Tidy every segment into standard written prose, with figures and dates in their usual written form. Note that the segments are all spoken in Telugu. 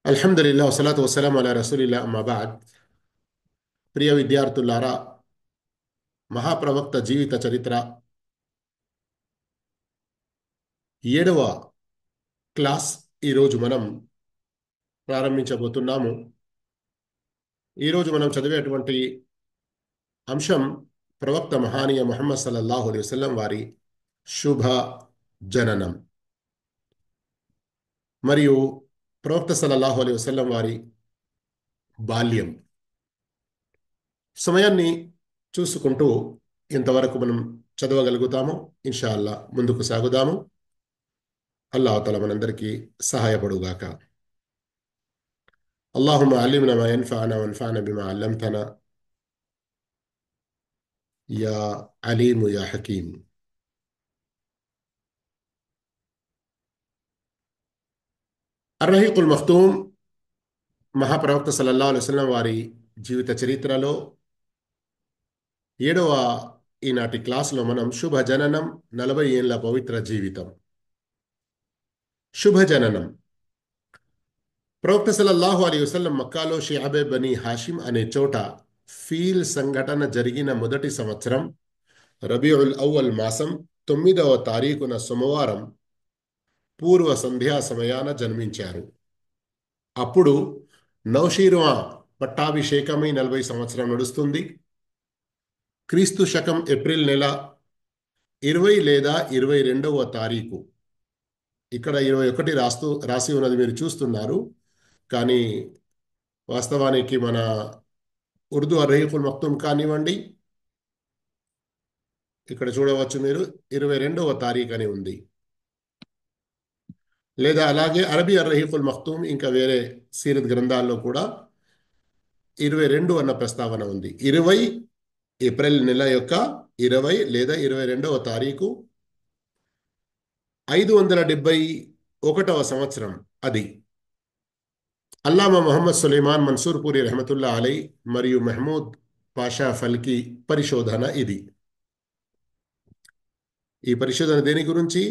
అల్హమ్దులిల్లాహ్ వసలాతు వసలాం అలా రసూలిల్లా అమ్మాబాద్. ప్రియ విద్యార్థులారా, మహాప్రవక్త జీవిత చరిత్ర 7వ క్లాస్ ఈరోజు మనం ప్రారంభించబోతున్నాము. ఈరోజు మనం చదివేటువంటి అంశం ప్రవక్త మహానీయ ముహమ్మద్ సల్లల్లాహు అలైహి వసల్లం వారి శుభ జననం మరియు ప్రవక్త సల్లల్లాహు అలైహి వసల్లం వారి బాల్యం. సమయాన్ని చూసుకుంటూ ఇంతవరకు మనం చదవగలుగుతాము. ఇన్షా అల్లా ముందుకు సాగుదాము. అల్లాహ్ తఆలా మనందరికీ సహాయపడుగాక. అల్లాహుమ్మ అల్లిమ్నా మా యన్ఫఅనా వన్ఫఅనా బిమా అల్లమ్తనా యా అలీము యా హకీం. అర్రహీకుల్ మఖ్తూమ్ మహాప్రవక్త సల్లల్లాహు అలైహి వసల్లం వారి జీవిత చరిత్రలో 7వ ఈనాటి క్లాసులో మనం శుభ జననం, 40 ఏళ్ల పవిత్ర జీవితం. శుభ జననం. ప్రవక్త సల్లల్లాహు అలైహి వసల్లం మక్కాలో షిఅబే బనీ హాషిం అనే చోట ఫీల్ సంఘటన జరిగిన మొదటి సంవత్సరం రబీఉల్ అవ్వల్ మాసం 9వ తారీఖున సోమవారం పూర్వ సంధ్యా సమయాన జన్మించారు. అప్పుడు నౌషీరువా పట్టాభిషేకమై 40 సంవత్సరం నడుస్తుంది. క్రీస్తు శకం ఏప్రిల్ నెల 20 లేదా 22వ తారీఖు. ఇక్కడ 21 రాసి ఉన్నది మీరు చూస్తున్నారు, కానీ వాస్తవానికి మన ఉర్దూ అర్రహీకుల్ మక్తూమ్ కానివ్వండి, ఇక్కడ చూడవచ్చు మీరు 22వ తారీఖు అని ఉంది. లేదా అలాగే అరబీ అర్రహీకుల్ మక్తూమ్ ఇంకా వేరే సీరత్ గ్రంథాల్లో కూడా 22 అన్న ప్రస్తావన ఉంది. 20 ఏప్రిల్ నెల యొక్క 20 లేదా 22వ తారీఖు 571వ సంవత్సరం. అది అల్లామా మొహమ్మద్ సులైమాన్ మన్సూర్పూరి రహమతుల్లా అలై మరియు మెహమూద్ పాషా ఫల్కి పరిశోధన ఇది. ఈ పరిశోధన దేని గురించి?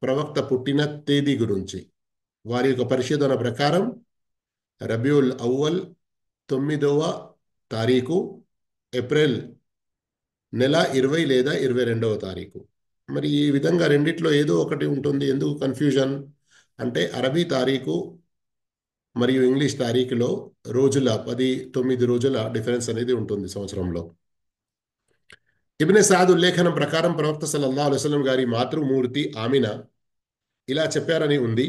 ప్రవక్త పుట్టిన తేదీ గురించి. వారి యొక్క పరిశోధన ప్రకారం రబీఉల్ అవ్వల్ 9వ తారీఖు ఏప్రిల్ నెల 20 లేదా 22వ తారీఖు. మరి ఈ విధంగా రెండిట్లో ఏదో ఒకటి ఉంటుంది. ఎందుకు కన్ఫ్యూజన్ అంటే అరబీ తారీఖు మరియు ఇంగ్లీష్ తారీఖులో రోజుల 9 రోజుల డిఫరెన్స్ అనేది ఉంటుంది సంవత్సరంలో. ఇబ్నె సాద్ ఉల్లేఖనం ప్రకారం ప్రవక్త సల్లల్లాహు అలైహి వసల్లం గారి మాతృమూర్తి ఆమిన ఇలా చెప్పారని ఉంది.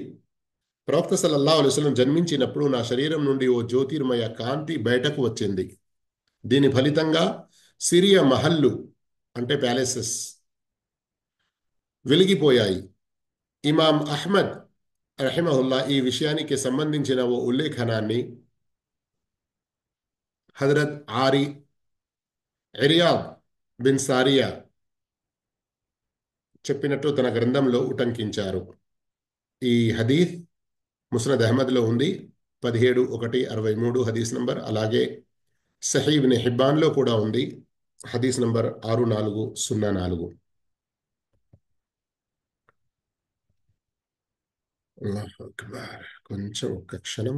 ప్రవక్త సల్లల్లాహు అలైహి వసల్లం జన్మించినప్పుడు నా శరీరం నుండి ఓ జ్యోతిర్మయ కాంతి బయటకు వచ్చింది. దీని ఫలితంగా సిరియా మహల్లు అంటే ప్యాలెసెస్ వెలిగిపోయాయి. ఇమాం అహ్మద్ రహిమహుల్లా ఈ విషయానికి సంబంధించిన ఓ ఉల్లేఖనాన్ని హజరత్ ఇర్యాద్ బిన్ సారియా చెప్పినట్టు తన గ్రంథంలో ఉటంకించారు. ఈ హదీస్ ముస్నద్ అహ్మద్లో ఉంది, 17,163 హదీస్ నంబర్. అలాగే సహీ ఇబ్న్ హిబ్బాన్లో కూడా ఉంది, హదీస్ నంబర్ 6404. అల్లాహు అక్బర్. కొంచెం ఒక్క క్షణం.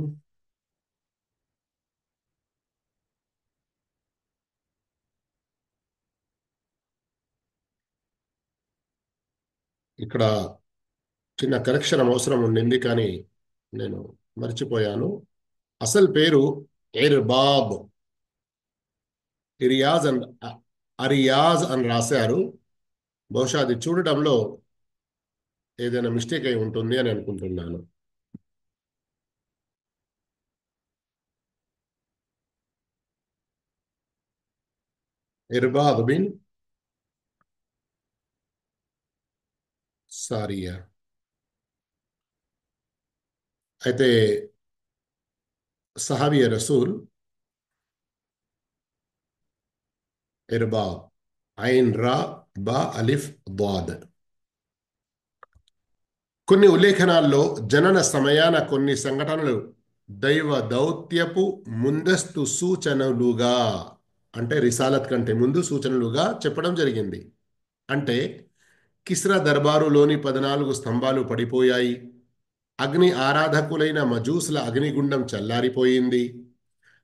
ఇక్కడ చిన్న కరెక్షన్ అవసరం ఉండింది, కానీ నేను మర్చిపోయాను. అసలు పేరు ఇర్బాబ్, ఇరియాజ్ అని అరియాజ్ అని రాశారు. బహుశా అది చూడటంలో ఏదైనా మిస్టేక్ అయి ఉంటుంది అని అనుకుంటున్నాను. ఇర్బాబ్ బిన్ సారియా. అయితే సహాబియ రసూల్ ఇర్బాబ్, ఐన్ రా బా అలిఫ్ దాద్. కొన్ని ఉల్లేఖనాల్లో జనన సమయాన కొన్ని సంఘటనలు దైవ దౌత్యపు ముందస్తు సూచనలుగా, అంటే రిసాలత్ కంటే ముందు సూచనలుగా చెప్పడం జరిగింది. అంటే కిస్రా దర్బారులోని 14 స్తంభాలు పడిపోయాయి, అగ్ని ఆరాధకులైన మజూసుల అగ్నిగుండం చల్లారిపోయింది.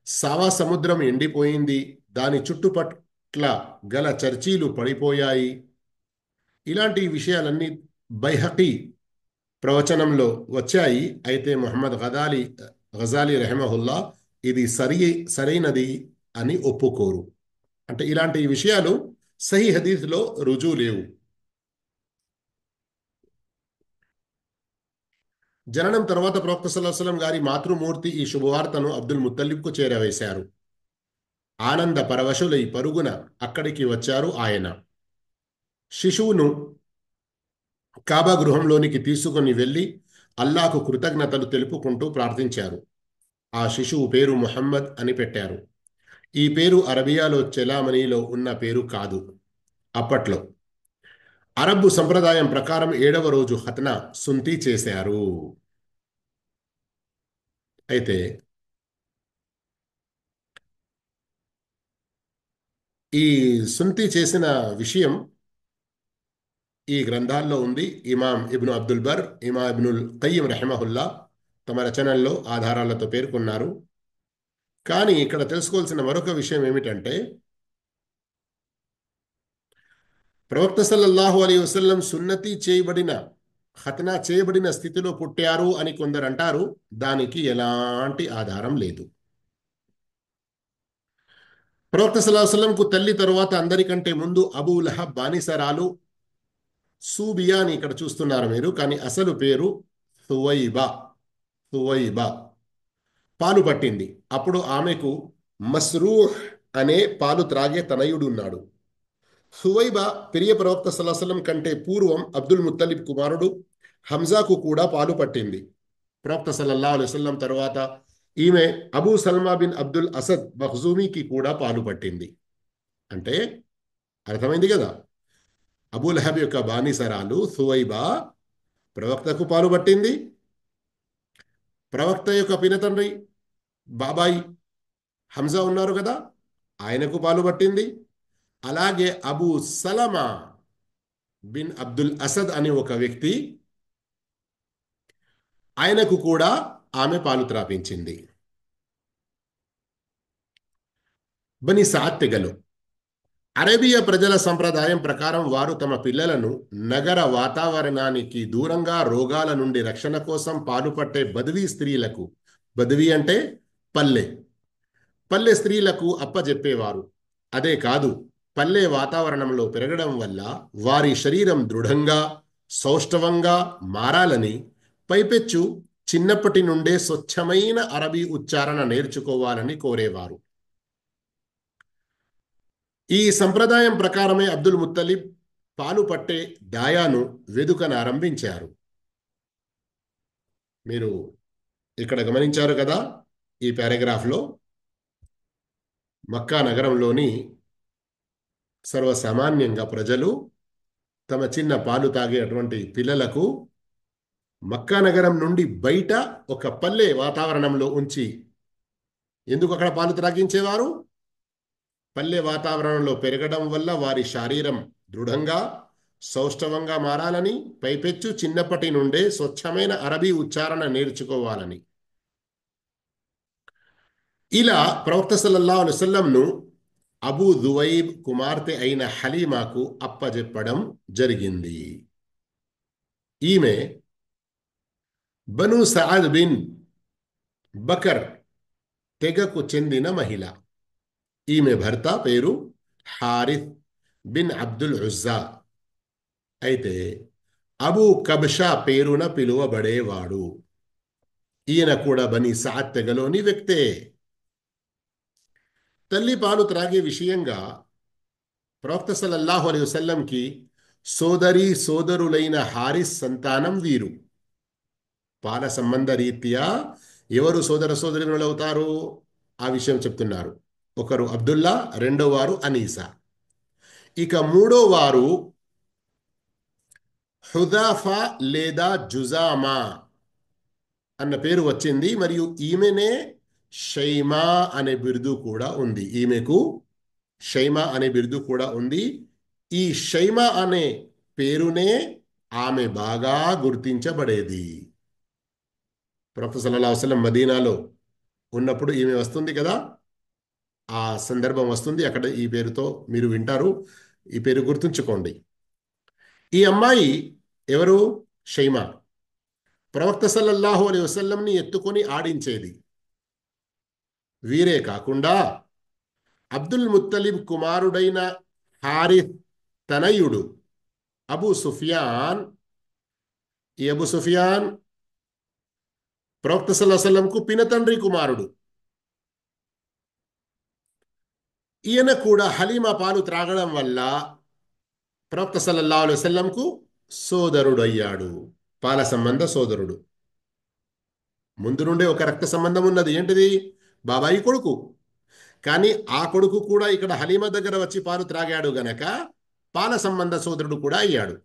సావా సముద్రం ఎండిపోయింది. దాని చుట్టుపట్ల గల చర్చీలు పడిపోయాయి. ఇలాంటి విషయాలన్నీ బైహకీ ప్రవచనంలో వచ్చాయి. అయితే ముహమ్మద్ గజాలి రెహమహుల్లా ఇది సరైనది అని ఒప్పుకోరు. అంటే ఇలాంటి విషయాలు సహీ హదీస్లో రుజువు లేవు. జననం తర్వాత ప్రవక్త సల్లల్లాహు అలైహి వసల్లం గారి మాతృమూర్తి ఈ శుభవార్తను అబ్దుల్ ముత్తలిబ్కు చేరవేశారు. ఆనంద పరవశులై పరుగున అక్కడికి వచ్చారు ఆయన. శిశువును కాబా గృహంలోనికి తీసుకుని వెళ్ళి అల్లాహకు కృతజ్ఞతలు తెలుపుకుంటూ ప్రార్థించారు. ఆ శిశువు పేరు ముహమ్మద్ అని పెట్టారు. ఈ పేరు అరబియాలో చెలామణిలో ఉన్న పేరు కాదు. అప్పట్లో అరబ్బు సంప్రదాయం ప్రకారం 7వ రోజు హత్నా సుంతి చేశారు. అయితే ఈ సుంతి చేసిన విషయం ఈ గ్రంథాల్లో ఉంది. ఇమాం ఇబ్ను అబ్దుల్ బర్, ఇమాం ఇబ్నుల్ ఖయ్యిం రెహమహుల్లా తమ రచనల్లో ఆధారాలతో పేర్కొన్నారు. కానీ ఇక్కడ తెలుసుకోవాల్సిన మరొక విషయం ఏమిటంటే, ప్రవక్త సల్లల్లాహు అలైహి వసల్లం సున్నతి చేయబడిన ఖత్నా చేయబడిన స్థితిలో పుట్టారు అని కొందరు అంటారు. దానికి ఎలాంటి ఆధారం లేదు. ప్రవక్త సల్లల్లాహు అలైహి వసల్లంకు తల్లి తరువాత అందరికంటే ముందు అబూ లహబ్ బానిసరాలు సూబియా అని ఇక్కడ చూస్తున్నారు మీరు, కానీ అసలు పేరు సువైబా. సువైబా పాలు పట్టింది. అప్పుడు ఆమెకు మస్రూహ్ అనే పాలు త్రాగే తనయుడు ఉన్నాడు. సువైబా పెరియ ప్రవక్త సల్లల్లాహు అలైహి వసల్లం కంటే పూర్వం అబ్దుల్ ముత్తలిబ్ కుమారుడు హంజాకు కూడా పాలు పట్టింది. ప్రవక్త సల్లల్లాహు అలైహి వసల్లం తర్వాత ఈమె అబూ సల్మా బిన్ అబ్దుల్ అసద్ మఖ్జూమీకి కూడా పాలు పట్టింది. అంటే అర్థమైంది కదా, అబూ లహబ్ యొక్క బానిసరాలు సువైబా ప్రవక్తకు పాలు పట్టింది. ప్రవక్త యొక్క పినతండ్రి బాబాయి హంజా ఉన్నారు కదా, ఆయనకు పాలు పట్టింది. అలాగే అబూ సలమా బిన్ అబ్దుల్ అసద్ అనే ఒక వ్యక్తి, ఆయనకు కూడా ఆమె పాలు త్రాపించింది. బని సాద్ తెగలు అరేబియా ప్రజల సంప్రదాయం ప్రకారం వారు తమ పిల్లలను నగర వాతావరణానికి దూరంగా రోగాల నుండి రక్షణ కోసం పాలు పట్టే బద్వీ స్త్రీలకు, బద్వీ అంటే పల్లె పల్లె స్త్రీలకు అప్పజెప్పేవారు. అదే కాదు, పల్లె వాతావరణంలో పెరగడం వల్ల వారి శరీరం దృఢంగా సౌష్ఠవంగా మారాలని, పైపెచ్చు చిన్నప్పటి నుండే స్వచ్ఛమైన అరబీ ఉచ్చారణ నేర్చుకోవాలని కోరేవారు. ఈ సంప్రదాయం ప్రకారమే అబ్దుల్ ముత్తలిబ్ పాలు పట్టే దాయాను వెదుకనారంభించారు. మీరు ఇక్కడ గమనించారు కదా, ఈ పారాగ్రాఫ్లో మక్కా నగరంలోని సర్వసామాన్యంగా ప్రజలు తమ చిన్న పాలు తాగే అటువంటి పిల్లలకు మక్కా నగరం నుండి బయట ఒక పల్లె వాతావరణంలో ఉంచి ఎందుకు అక్కడ పాలు త్రాగించేవారు? పల్లె వాతావరణంలో పెరగడం వల్ల వారి శరీరం దృఢంగా సౌష్ఠవంగా మారాలని, పైపెచ్చు చిన్నప్పటి నుండే స్వచ్ఛమైన అరబీ ఉచ్చారణ నేర్చుకోవాలని. ఇలా ప్రవక్త సల్లల్లాహు అలైహి వసల్లంను అబూ దువైబ్ కుమార్తె అయిన హలీమాకు అప్పజెప్పడం జరిగింది. ఈమె బను సఅద్ బిన్ బకర్ తెగకు చెందిన మహిళ. ఈమె భర్త పేరు హారిత్ బిన్ అబ్దుల్ ఉజ్జా. అయితే అబూ కబ్షా పేరున పిలువబడేవాడు. ఈయన కూడా బనీ సఅద్ తెగలోని వ్యక్తే. తల్లి పాలు త్రాగే విషయంగా ప్రవక్త సల్లల్లాహు అలైహి వసల్లంకి సోదరులైన హారిస్ సంతానం వీరు. పాల సంబంధ రీత్యా ఎవరు సోదరులు అవుతారు ఆ విషయం చెప్తున్నారు. ఒకరు అబ్దుల్లా, రెండో వారు అనీసా. ఇక మూడో వారు హుదాఫా లేదా జుజామా అన్న పేరు వచ్చింది. మరియు ఈమెనే షైమా అనే బిరుదు కూడా ఉంది. ఈమెకు షైమా అనే బిరుదు కూడా ఉంది. ఈ షైమా అనే పేరునే ఆమె బాగా గుర్తించబడేది. ప్రవక్త సల్లల్లాహు అలైహి వసల్లం మదీనాలో ఉన్నప్పుడు ఈమె వస్తుంది కదా, ఆ సందర్భం వస్తుంది. అక్కడ ఈ పేరుతో మీరు వింటారు. ఈ పేరు గుర్తుంచుకోండి. ఈ అమ్మాయి ఎవరు? షైమా. ప్రవక్త సల్లల్లాహు అలైహి వసల్లంని ఎత్తుకొని ఆడించేది. వీరే కాకుండా అబ్దుల్ ముత్తలిబ్ కుమారుడైన హారిత్ తనయుడు అబూ సుఫియాన్. ఈ అబూ సుఫియాన్ ప్రవక్త సల్లల్లాహు అలైహి వసల్లంకు పినతండ్రి కుమారుడు. ఈయన కూడా హలీమా పాలు త్రాగడం వల్ల ప్రవక్త సల్లల్లాహు అలైహి వసల్లంకు సోదరుడు అయ్యాడు. పాల సంబంధ సోదరుడు. ముందు నుండే ఒక రక్త సంబంధం ఉన్నది. ఏంటిది? బాబాయి కొడుకు. కానీ ఆ కొడుకు కూడా ఇక్కడ హలీమా దగ్గర వచ్చి పాలు త్రాగాడు గనక పాల సంబంధ సోదరుడు కూడా అయ్యాడు.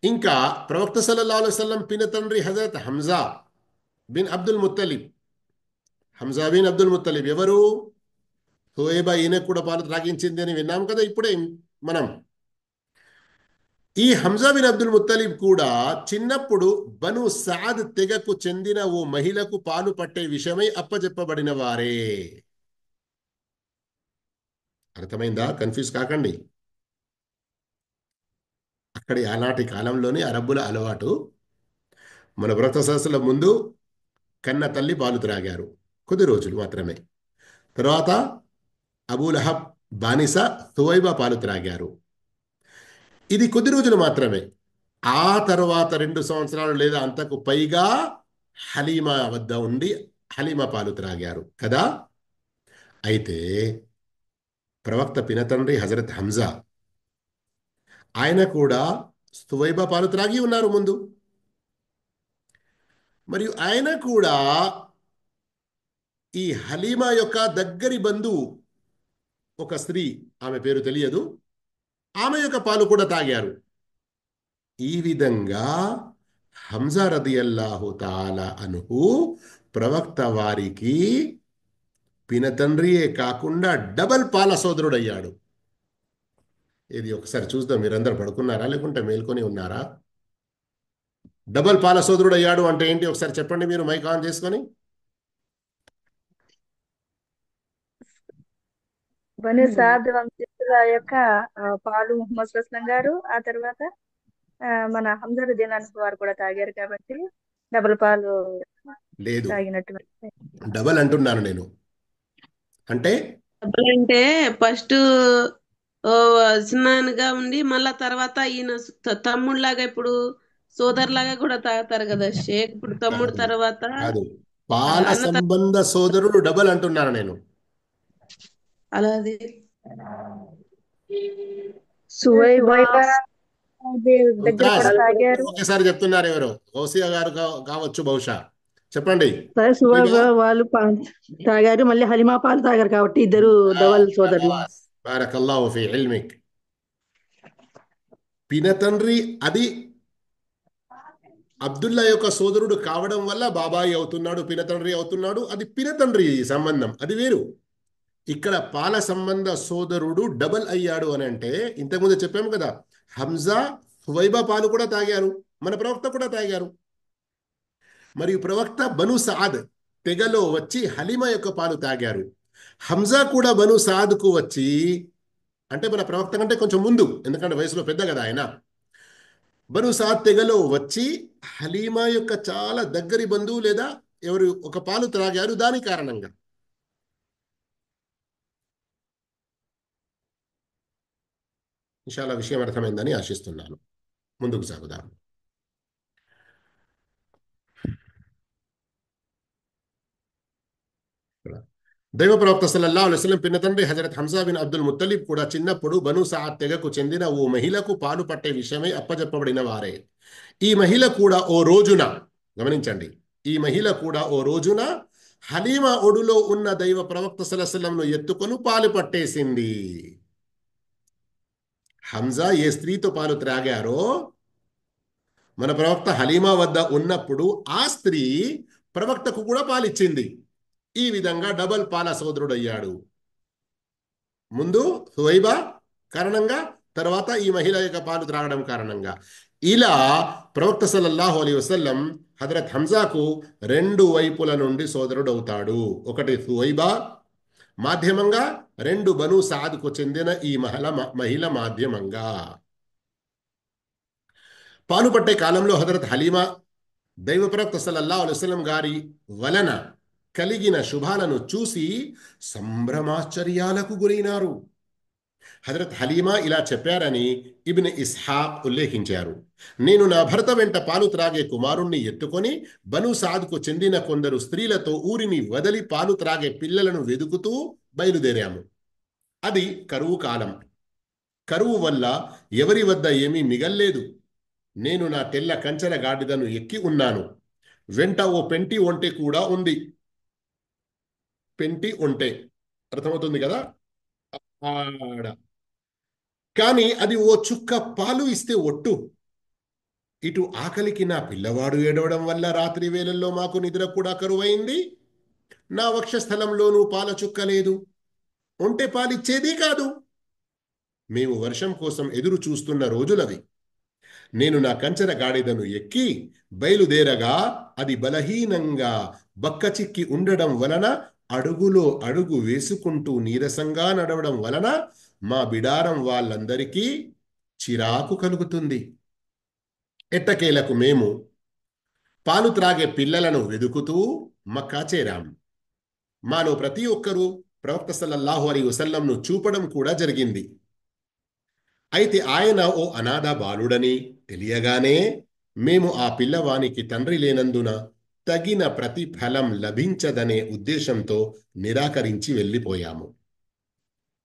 ఇంకా ప్రవక్త సల్లల్లాహు అలైహి వసల్లం పినతండ్రి హజరత్ హంజా బిన్ అబ్దుల్ ముత్తలిబ్. హంజా బిన్ అబ్దుల్ ముత్తలిబ్ ఎవరు? హువైబా ఈయనకు కూడా పాలు త్రాగించింది అని విన్నాం కదా ఇప్పుడే మనం. ఈ హంజా బిన్ అబ్దుల్ ముత్తలిబ్ కూడా చిన్నప్పుడు బను సాద్ తెగకు చెందిన ఓ మహిళకు పాలు పట్టే విషయమై అప్పచెప్పబడిన వారే. అర్థమైందా? కన్ఫ్యూజ్ కాకండి. అక్కడి ఆనాటి కాలంలోని అరబ్బుల అలవాటు, మన వ్రత సదస్సుల ముందు కన్న తల్లి పాలు త్రాగారు కొద్ది రోజులు మాత్రమే. తర్వాత అబూలహబ్ బానిస థువైబా పాలు త్రాగారు. ఇది కొద్ది రోజులు మాత్రమే. ఆ తర్వాత 2 సంవత్సరాలు లేదా అంతకు పైగా హలీమా వద్ద ఉండి హలీమా పాలు త్రాగారు కదా. అయితే ప్రవక్త పినతండ్రి హజరత్ హంజా, ఆయన కూడా స్థువైబా పాలు త్రాగి ఉన్నారు ముందు. మరియు ఆయన కూడా ఈ హలీమా యొక్క దగ్గరి బంధువు ఒక స్త్రీ, ఆమె పేరు తెలియదు, ఆమె యొక్క పాలు కూడా తాగారు. ఈ విధంగా హంజా రదియల్లాహు తాలా అన్హు ప్రవక్త వారికి పినతండ్రియే కాకుండా డబల్ పాల సోదరుడయ్యాడు. ఇది ఒకసారి చూద్దాం. మీరందరూ పడుకున్నారా లేకుంటే మేల్కొని ఉన్నారా? డబల్ పాల సోదరుడయ్యాడు అంటే ఏంటి ఒకసారి చెప్పండి మీరు మైక్ ఆన్ చేసుకొని. బను సాద్ వంశస్థుల యొక్క పాలు ముహమ్మద్ సుల్లాం గారు, ఆ తర్వాత మన హంజర్ దినానికి వారు కూడా తాగారు కాబట్టి డబుల్ పాలు లేదు, తాగినట్టు. డబల్ అంటున్నాను నేను. అంటే అంటే ఫస్ట్ చిన్నగా ఉండి మళ్ళా తర్వాత ఈయన తమ్ముడులాగా ఇప్పుడు సోదరులాగా కూడా తాగుతారు కదా షేక్. ఇప్పుడు తమ్ముడు కాదు, తర్వాత కాదు, పాల అన్న సంబంధ సోదరుడు డబల్ అంటున్నాను నేను. అలాది సువైబా దగ్గర ముంతాజ్, కూడా తాగారు. ఒకేసారి చెప్తున్నారు ఎవరు? గౌసియా గారు కావచ్చు బహుశా. చెప్పండి. సరే సువైబా వాళ్ళు తాగారు, మళ్ళీ హలీమా పాలు తాగారు కాబట్టి ఇద్దరు డబల్ సోదరులు. బారకల్లాహు ఫీ ఇల్మిక్. పినతండ్రి అది అబ్దుల్లా యొక్క సోదరుడు కావడం వల్ల బాబాయి అవుతున్నాడు, పినతండ్రి అవుతున్నాడు. అది పినతండ్రి సంబంధం, అది వేరు. ఇక్కడ పాల సంబంధ సోదరుడు డబల్ అయ్యాడు అని అంటే ఇంతకుముందు చెప్పాము కదా, హంజా హువైబా పాలు కూడా తాగారు, మన ప్రవక్త కూడా తాగారు. మరియు ప్రవక్త బను సాద్ తెగలో వచ్చి హలీమా యొక్క పాలు తాగారు. హంజా కూడా బను సాద్కు వచ్చి, అంటే మన ప్రవక్త కంటే కొంచెం ముందు, ఎందుకంటే వయసులో పెద్ద కదా ఆయన, బను సాద్ తెగలో వచ్చి హలీమా యొక్క చాలా దగ్గరి బంధువు లేదా ఎవరు ఒక పాలు త్రాగారు. దాని కారణంగా ఇన్షాల్లా విషయం అర్థమైందని ఆశిస్తున్నాను. ముందుకు సాగుదాం. దైవ ప్రవక్త సల్లల్లాహు అలైహి వసల్లం పినతండ్రి హజరత్ హంజా బిన్ అబ్దుల్ ముత్తలిబ్ కూడా చిన్నప్పుడు బను సాద్ తెగకు చెందిన ఓ మహిళకు పాలు పట్టే విషయమై అప్పజెప్పబడిన వారే. ఈ మహిళ కూడా ఓ రోజున, గమనించండి, ఈ మహిళ కూడా ఓ రోజున హలీమా ఒడిలో ఉన్న దైవ ప్రవక్త సల్లల్లాహు అలైహి వసల్లంను ఎత్తుకొని పాలు పట్టేసింది. హంజా ఏ స్త్రీతో పాలు త్రాగారో మన ప్రవక్త హలీమా వద్ద ఉన్నప్పుడు ఆ స్త్రీ ప్రవక్తకు కూడా పాలిచ్చింది. ఈ విధంగా డబల్ పాల సోదరుడయ్యాడు. ముందు హువైబా కారణంగా, తర్వాత ఈ మహిళ యొక్క పాలు త్రాగడం కారణంగా. ఇలా ప్రవక్త సల్లల్లాహు అలైహి వసల్లం హజరత్ హంజాకు రెండు వైపుల నుండి సోదరుడవుతాడు. ఒకటి సువైబా మాధ్యమంగా, రెండు బను సాద్కు చెందిన ఈ మహిళ మాధ్యమంగా. పాలు పట్టే కాలంలో హజరత్ హలీమా దైవ ప్రవక్త సల్లల్లాహు అలైహి వసల్లం గారి వలన కలిగిన శుభాలను చూసి సంభ్రమాశ్చర్యాలకు గురైనారు. హజరత్ హలీమా ఇలా చెప్పారని ఇబ్న్ ఇస్హాక్ ఉల్లేఖించారు. నేను నా భర్త వెంట పాలు త్రాగే కుమారుణ్ణి ఎత్తుకొని బను సాద్కు చెందిన కొందరు స్త్రీలతో ఊరిని వదిలి పాలు త్రాగే పిల్లలను వెదుకుతూ బయలుదేరాము. అది కరువు కాలం. కరువు వల్ల ఎవరి వద్ద ఏమీ మిగల్లేదు. నేను నా తెల్ల కంచెర గాడిదను ఎక్కి ఉన్నాను. వెంట ఓ పెంటి ఒంటె కూడా ఉంది. పెంటి ఒంటె అర్థమవుతుంది కదా, ఆడ. కానీ అది ఓ చుక్క పాలు ఇస్తే ఒట్టు. ఇటు ఆకలికి నా పిల్లవాడు ఏడవడం వల్ల రాత్రి వేళల్లో మాకు నిద్ర కూడా కరువైంది. నా వక్షస్థలంలోనూ పాల చుక్క లేదు. ఒంటె పాలిచ్చేదీ కాదు. మేము వర్షం కోసం ఎదురు చూస్తున్న రోజులవి. నేను నా కంచెర గాడిదను ఎక్కి బయలుదేరగా అది బలహీనంగా బక్కచిక్కి ఉండడం వలన, అడుగులో అడుగు వేసుకుంటూ నీరసంగా నడవడం వలన మా బిడారం వాళ్ళందరికీ చిరాకు కలుగుతుంది. ఎట్టకేలకు మేము పాలు త్రాగే పిల్లలను వెదుకుతూ మక్కా చేరాం. మాలో ప్రతి ఒక్కరూ ప్రవక్త సల్లల్లాహు అలైహి వసల్లంను చూపడం కూడా జరిగింది. అయితే ఆయన ఓ అనాథ బాలుడని తెలియగానే మేము ఆ పిల్లవానికి తండ్రి లేనందున తగిన ప్రతిఫలం లభించదనే ఉద్దేశంతో నిరాకరించి వెళ్ళిపోయాము.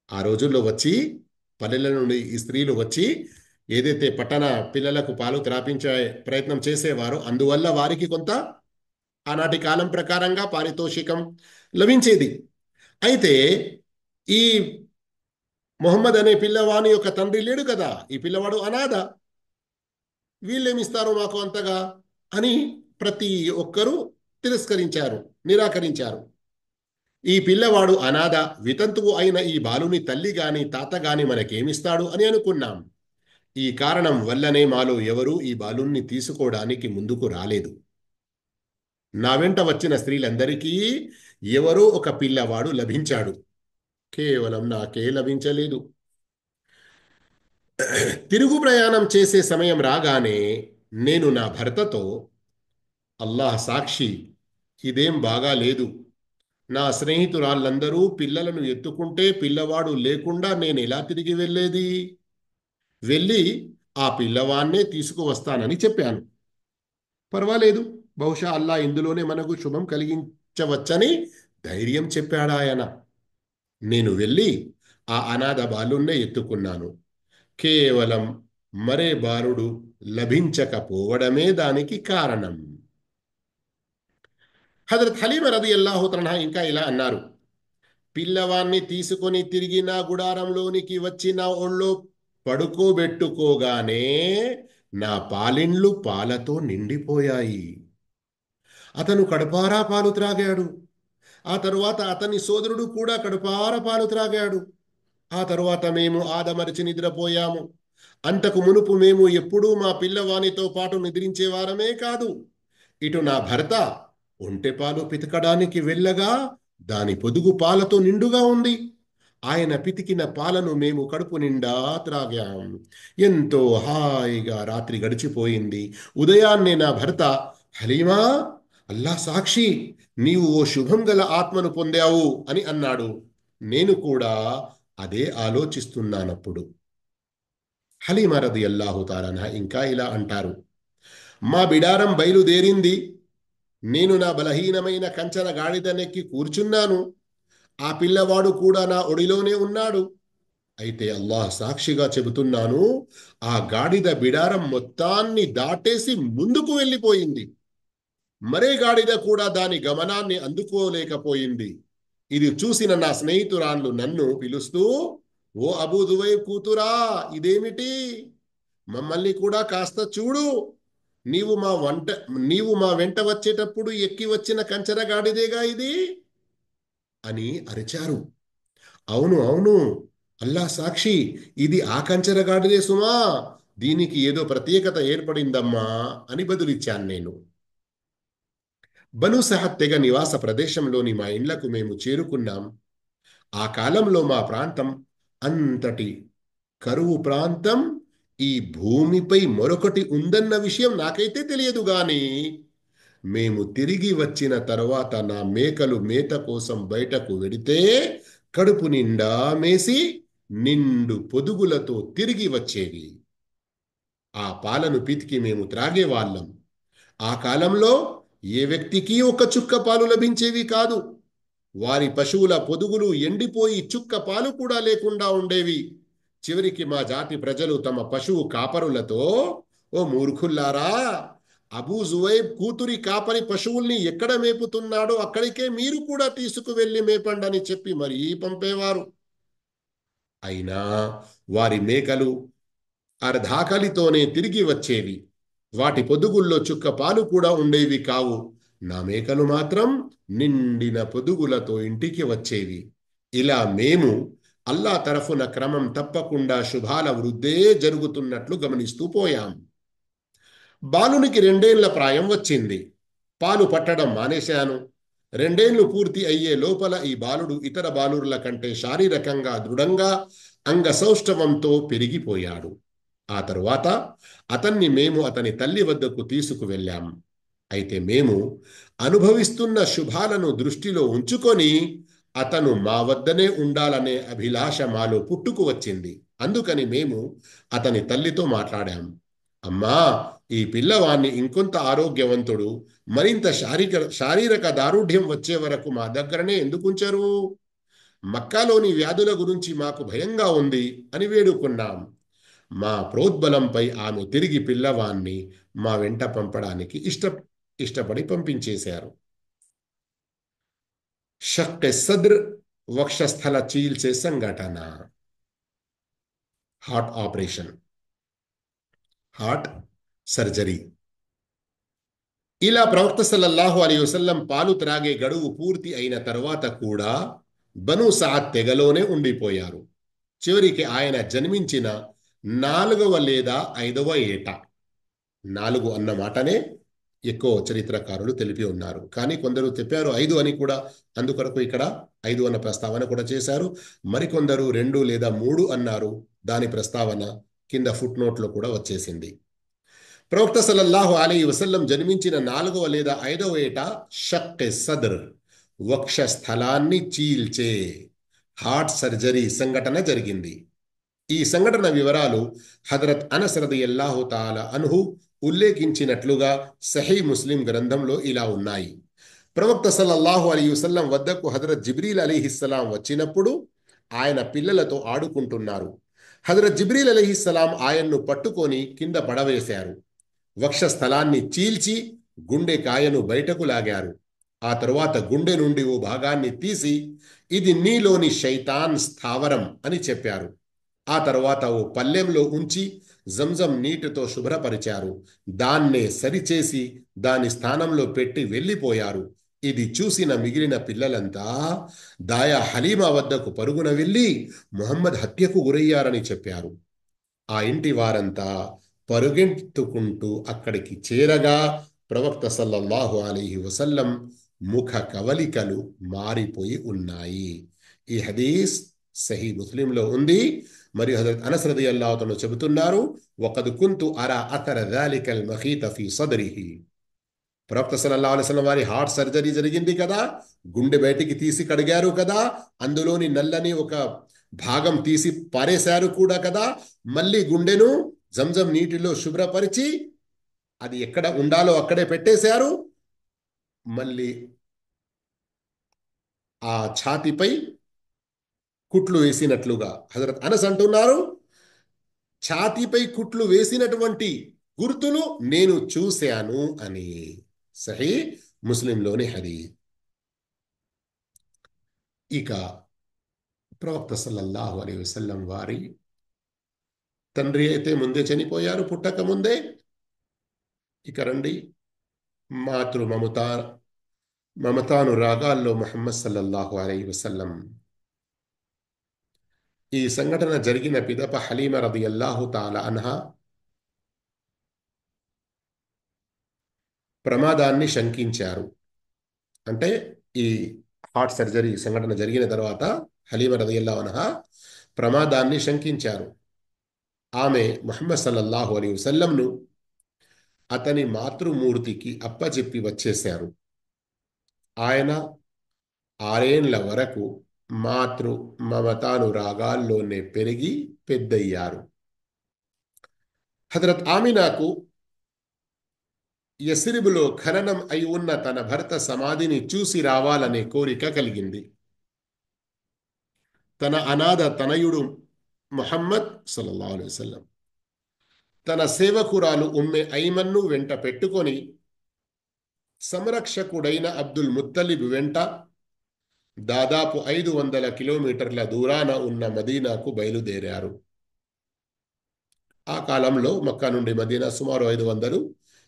ఆ రోజుల్లో వచ్చి పల్లెల నుండి ఈ స్త్రీలు వచ్చి ఏదైతే పట్టణ పిల్లలకు పాలు త్రాపించే ప్రయత్నం చేసేవారో అందువల్ల వారికి కొంత ఆనాటి కాలం ప్రకారంగా పారితోషికం లభించేది. అయితే ఈ మొహమ్మద్ అనే పిల్లవాని యొక్క తండ్రి లేడు కదా, ఈ పిల్లవాడు అనాథ, వీళ్ళేమిస్తారు మాకు అంతగా అని ప్రతి ఒక్కరూ తిరస్కరించారు, నిరాకరించారు. ఈ పిల్లవాడు అనాథ వితంతువు అయిన ఈ బాలుని తల్లి గాని తాత గాని మనకేమిస్తాడు అని అనుకున్నాం. ఈ కారణం వల్లనే మాలో ఎవరూ ఈ బాలుణ్ణి తీసుకోవడానికి ముందుకు రాలేదు. నా వెంట వచ్చిన స్త్రీలందరికీ ఎవరో ఒక పిల్లవాడు లభించాడు, కేవలం నాకే లభించలేదు. తిరుగు ప్రయాణం చేసే సమయం రాగానే నేను నా భర్తతో, అల్లాహ్ సాక్షి, ఇదేం బాగా లేదు. నా స్నేహితురాళ్ళందరూ పిల్లలను ఎత్తుకుంటే పిల్లవాడు లేకుండా నేను ఎలా తిరిగి వెళ్ళేది? వెళ్ళి ఆ పిల్లవాన్నే తీసుకువస్తానని చెప్పాను. పర్వాలేదు, బహుశా అల్లా ఇందులోనే మనకు శుభం కలిగించవచ్చని ధైర్యం చెప్పాడాయన. నేను వెళ్ళి ఆ అనాథ బాలున్నే ఎత్తుకున్నాను. కేవలం మరే బాలుడు లభించకపోవడమే దానికి కారణం. హజరత్ హలీమా రదియల్లాహు తన్హా ఇంకా ఇలా అన్నారు, పిల్లవాన్ని తీసుకొని తిరిగి నా గుడారంలోనికి వచ్చి నా ఒళ్ళో పడుకోబెట్టుకోగానే నా పాలిండ్లు పాలతో నిండిపోయాయి. అతను కడుపారా పాలు త్రాగాడు. ఆ తరువాత అతని సోదరుడు కూడా కడుపారా పాలు త్రాగాడు. ఆ తరువాత మేము ఆదమరిచి నిద్రపోయాము. అంతకు మునుపు మేము ఎప్పుడూ మా పిల్లవానితో పాటు నిద్రించేవారమే కాదు. ఇటు నా భర్త ఒంటె పాలు పితకడానికి వెళ్ళగా దాని పొదుగు పాలతో నిండుగా ఉంది. ఆయన పితికిన పాలను మేము కడుపు నిండా త్రాగాం. ఎంతో హాయిగా రాత్రి గడిచిపోయింది. ఉదయాన్నే నా భర్త, హలీమా, అల్లా సాక్షి, నీవు ఓ శుభం గల ఆత్మను పొందావు అని అన్నాడు. నేను కూడా అదే ఆలోచిస్తున్నానప్పుడు. హలీమా రదియల్లాహు తాలా అన్హా ఇంకా ఇలా అంటారు, మా బిడారం బయలుదేరింది. నేను నా బలహీనమైన కంచర గాడిదనెక్కి కూర్చున్నాను. ఆ పిల్లవాడు కూడా నా ఒడిలోనే ఉన్నాడు. అయితే అల్లాహ్ సాక్షిగా చెబుతున్నాను, ఆ గాడిద బిడారం మొత్తాన్ని దాటేసి ముందుకు వెళ్ళిపోయింది. మరే గాడిద కూడా దాని గమనాన్ని అందుకోలేకపోయింది. ఇది చూసిన నా స్నేహితురాళ్ళు నన్ను పిలుస్తూ, ఓ అబూ దువైబ్ కూతురా, ఇదేమిటి? మమ్మల్ని కూడా కాస్త చూడు. నీవు మా వెంట వచ్చేటప్పుడు ఎక్కి వచ్చిన కంచర గాడిదేగా ఇది అని అరిచారు. అవును అవును, అల్లా సాక్షి, ఇది ఆ కంచర గాడిదే సుమా. దీనికి ఏదో ప్రత్యేకత ఏర్పడిందమ్మా అని బదులిచ్చాను నేను. బను సహద్ తెగ నివాస ప్రదేశంలోని మా ఇండ్లకు మేము చేరుకున్నాం. ఆ కాలంలో మా ప్రాంతం అంతటి కరువు ప్రాంతం ఈ భూమిపై మరొకటి ఉందన్న విషయం నాకైతే తెలియదు గాని మేము తిరిగి వచ్చిన తర్వాత నా మేకలు మేత కోసం బయటకు వెడితే కడుపు నిండా మేసి నిండు పొదుగులతో తిరిగి వచ్చేవి. ఆ పాలను పితికి మేము త్రాగేవాళ్ళం. ఆ కాలంలో ఏ వ్యక్తికి ఒక చుక్క పాలు లభించేవి కాదు. వారి పశువుల పొదుగులు ఎండిపోయి చుక్క పాలు కూడా లేకుండా ఉండేవి. చివరికి మా జాతి ప్రజలు తమ పశువు కాపరులతో, ఓ మూర్ఖుల్లారా, అబూ జువైబ్ కూతురి కాపరి పశువుల్ని ఎక్కడ మేపుతున్నాడో అక్కడికే మీరు కూడా తీసుకువెళ్ళి మేపండని చెప్పి మరీ పంపేవారు. అయినా వారి మేకలు అర్ధాకలితోనే తిరిగి వచ్చేవి. వాటి పొదుగుల్లో చుక్క పాలు కూడా ఉండేవి కావు. నా మేకలు మాత్రం నిండిన పొదుగులతో ఇంటికి వచ్చేవి. ఇలా మేము అల్లా తరఫున క్రమం తప్పకుండా శుభాల వృద్ధే జరుగుతున్నట్లు గమనిస్తూ పోయాం. బాలునికి 2 ఏళ్ల ప్రాయం వచ్చింది. పాలు పట్టడం మానేశాను. 2 ఏళ్లు పూర్తి అయ్యే లోపల ఈ బాలుడు ఇతర బాలురుల కంటే శారీరకంగా దృఢంగా అంగసౌష్ఠవంతో పెరిగిపోయాడు. ఆ తరువాత అతన్ని మేము అతని తల్లి వద్దకు తీసుకువెళ్ళాం. అయితే మేము అనుభవిస్తున్న శుభాలను దృష్టిలో ఉంచుకొని అతను మా వద్దనే ఉండాలనే అభిలాష మాలో పుట్టుకు వచ్చింది. అందుకని మేము అతని తల్లితో మాట్లాడాం. అమ్మా, ఈ పిల్లవాణ్ణి ఇంకొంత ఆరోగ్యవంతుడు, మరింత శారీరక దారుఢ్యం వచ్చే వరకు మా దగ్గరనే ఎందుకుంచరు? మక్కాలోని వ్యాధుల గురించి మాకు భయంగా ఉంది అని వేడుకున్నాం. మా ప్రోద్బలంపై ఆమె తిరిగి పిల్లవాణ్ణి మా వెంట పంపడానికి ఇష్టపడి పంపించేశారు. షక్ సద్ర్, వక్షస్థల చీల్చే సంఘటన, హార్ట్ ఆపరేషన్, హార్ట్ సర్జరీ. ఇలా ప్రవక్త సల్లల్లాహు అలైహి వసల్లం పాలు త్రాగే గడువు పూర్తి అయిన తర్వాత కూడా బను సఅద్ తెగలోనే ఉండిపోయారు. చివరికి ఆయన జన్మించిన 4వ లేదా 5వ ఏట, 4 అన్న మాటనే ఎక్కువ చరిత్రకారులు తెలిపి ఉన్నారు. కానీ కొందరు చెప్పారు 5 అని కూడా, అందుకొరకు ఇక్కడ 5 అన్న ప్రస్తావన కూడా చేశారు. మరికొందరు 2 లేదా 3 అన్నారు. దాని ప్రస్తావన కింద ఫుట్ నోట్లో కూడా వచ్చేసింది. ప్రవక్త సల్లల్లాహు అలైహి వసల్లం జన్మించిన 4వ లేదా 5వ ఏట షక్ సద్ర్, వక్ష స్థలాన్ని చీల్చే హార్ట్ సర్జరీ సంఘటన జరిగింది. ఈ సంఘటన వివరాలు హజరత్ అనస్ రదియల్లాహు తాలా అన్హు ఉల్లేఖించినట్లుగా సహీ ముస్లిం గ్రంథంలో ఇలా ఉన్నాయి. ప్రవక్త సల్లల్లాహు అలైహి వసల్లం వద్దకు హజరత్ జిబ్రీల్ అలీహిస్సలాం వచ్చినప్పుడు ఆయన పిల్లలతో ఆడుకుంటున్నారు. హజరత్ జిబ్రీల్ అలీహిస్సలాం ఆయన్ను పట్టుకొని కింద పడవేశారు. వక్ష స్థలాన్ని చీల్చి గుండె కాయను బయటకు లాగారు. ఆ తరువాత గుండె నుండి ఓ భాగాన్ని తీసి ఇది నీలోని శైతాన్ స్థావరం అని చెప్పారు. ఆ తర్వాత ఓ పల్లెంలో ఉంచి జంజం నీటితో శుభ్రపరిచారు. దాన్నే సరిచేసి దాని స్థానంలో పెట్టి వెళ్ళిపోయారు. ఇది చూసిన మిగిలిన పిల్లలంతా దాయా హలీమా వద్దకు పరుగున వెళ్ళి ముహమ్మద్ హత్యకు గురయ్యారని చెప్పారు. ఆ ఇంటి వారంతా పరుగెత్తుకుంటూ అక్కడికి చేరగా ప్రవక్త సల్లల్లాహు అలైహి వసల్లం ముఖ కవలికలు మారిపోయి ఉన్నాయి. ఈ హదీస్ సహీ ముస్లింలో ఉంది. మరియు హజరత్ అనస్ రదియల్లాహు తఆలా చెబుతున్నారు, వఖద్ కుంతు అరా అథర జాలికల్ మఖీత ఫీ సద్రిహి. ప్రవక్త సల్లల్లాహు అలైహి వసల్లం వారి హార్ట్ సర్జరీ జరిగింది కదా, గుండె బయటికి తీసి కడిగారు కదా, అందులోని నల్లని ఒక భాగం తీసి పారేశారు కూడా కదా, మళ్ళీ గుండెను జంజం నీటిలో శుభ్రపరిచి అది ఎక్కడ ఉండాలో అక్కడే పెట్టేశారు. మళ్ళీ ఆ ఛాతిపై కుట్లు వేసినట్లుగా హజరత్ అనస్ అంటున్నారు, ఛాతీపై కుట్లు వేసినటువంటి గుర్తులు నేను చూశాను అని. సహీ ముస్లింలోని హదీస్. ఇక ప్రవక్త సల్లల్లాహు అలైహి వసల్లం వారి తండ్రి అయితే ముందే చనిపోయారు, పుట్టక ముందే. ఇక రండి, మమతాను రాగాల్లో ముహమ్మద్ సల్లల్లాహు అలైహి వసల్లం. ఈ సంఘటన జరిగిన పిదప హలీమా రదియల్లాహు తాలా అన్హా ప్రమాదాన్ని శంకించారు. అంటే ఈ హార్ట్ సర్జరీ సంఘటన జరిగిన తర్వాత హలీమ రదియల్లాహు అన్హా ప్రమాదాన్ని శంకించారు. ఆమె ముహమ్మద్ సల్లల్లాహు అలైహి వసల్లంను అతని మాతృమూర్తికి అప్పచెప్పి వచ్చేశారు. ఆయన 6 ఏళ్ల వరకు మాతృ మమతానురాగాల్లోనే పెరిగి పెద్దయ్యారు. హజరత్ ఆమినాకు యస్రిబులో ఖననం అయి ఉన్న తన భర్త సమాధిని చూసి రావాలనే కోరిక కలిగింది. తన అనాథ తనయుడు ముహమ్మద్ సల్లల్లాహు అలైహి వసల్లం తన సేవకురాలు ఉమ్మె ఐమన్ను వెంట పెట్టుకొని సంరక్షకుడైన అబ్దుల్ ముత్తలిబ్ వెంట దాదాపు 500 కిలోమీటర్ల దూరాన ఉన్న మదీనాకు బయలుదేరారు. ఆ కాలంలో మక్కా నుండి మదీనా సుమారు 500,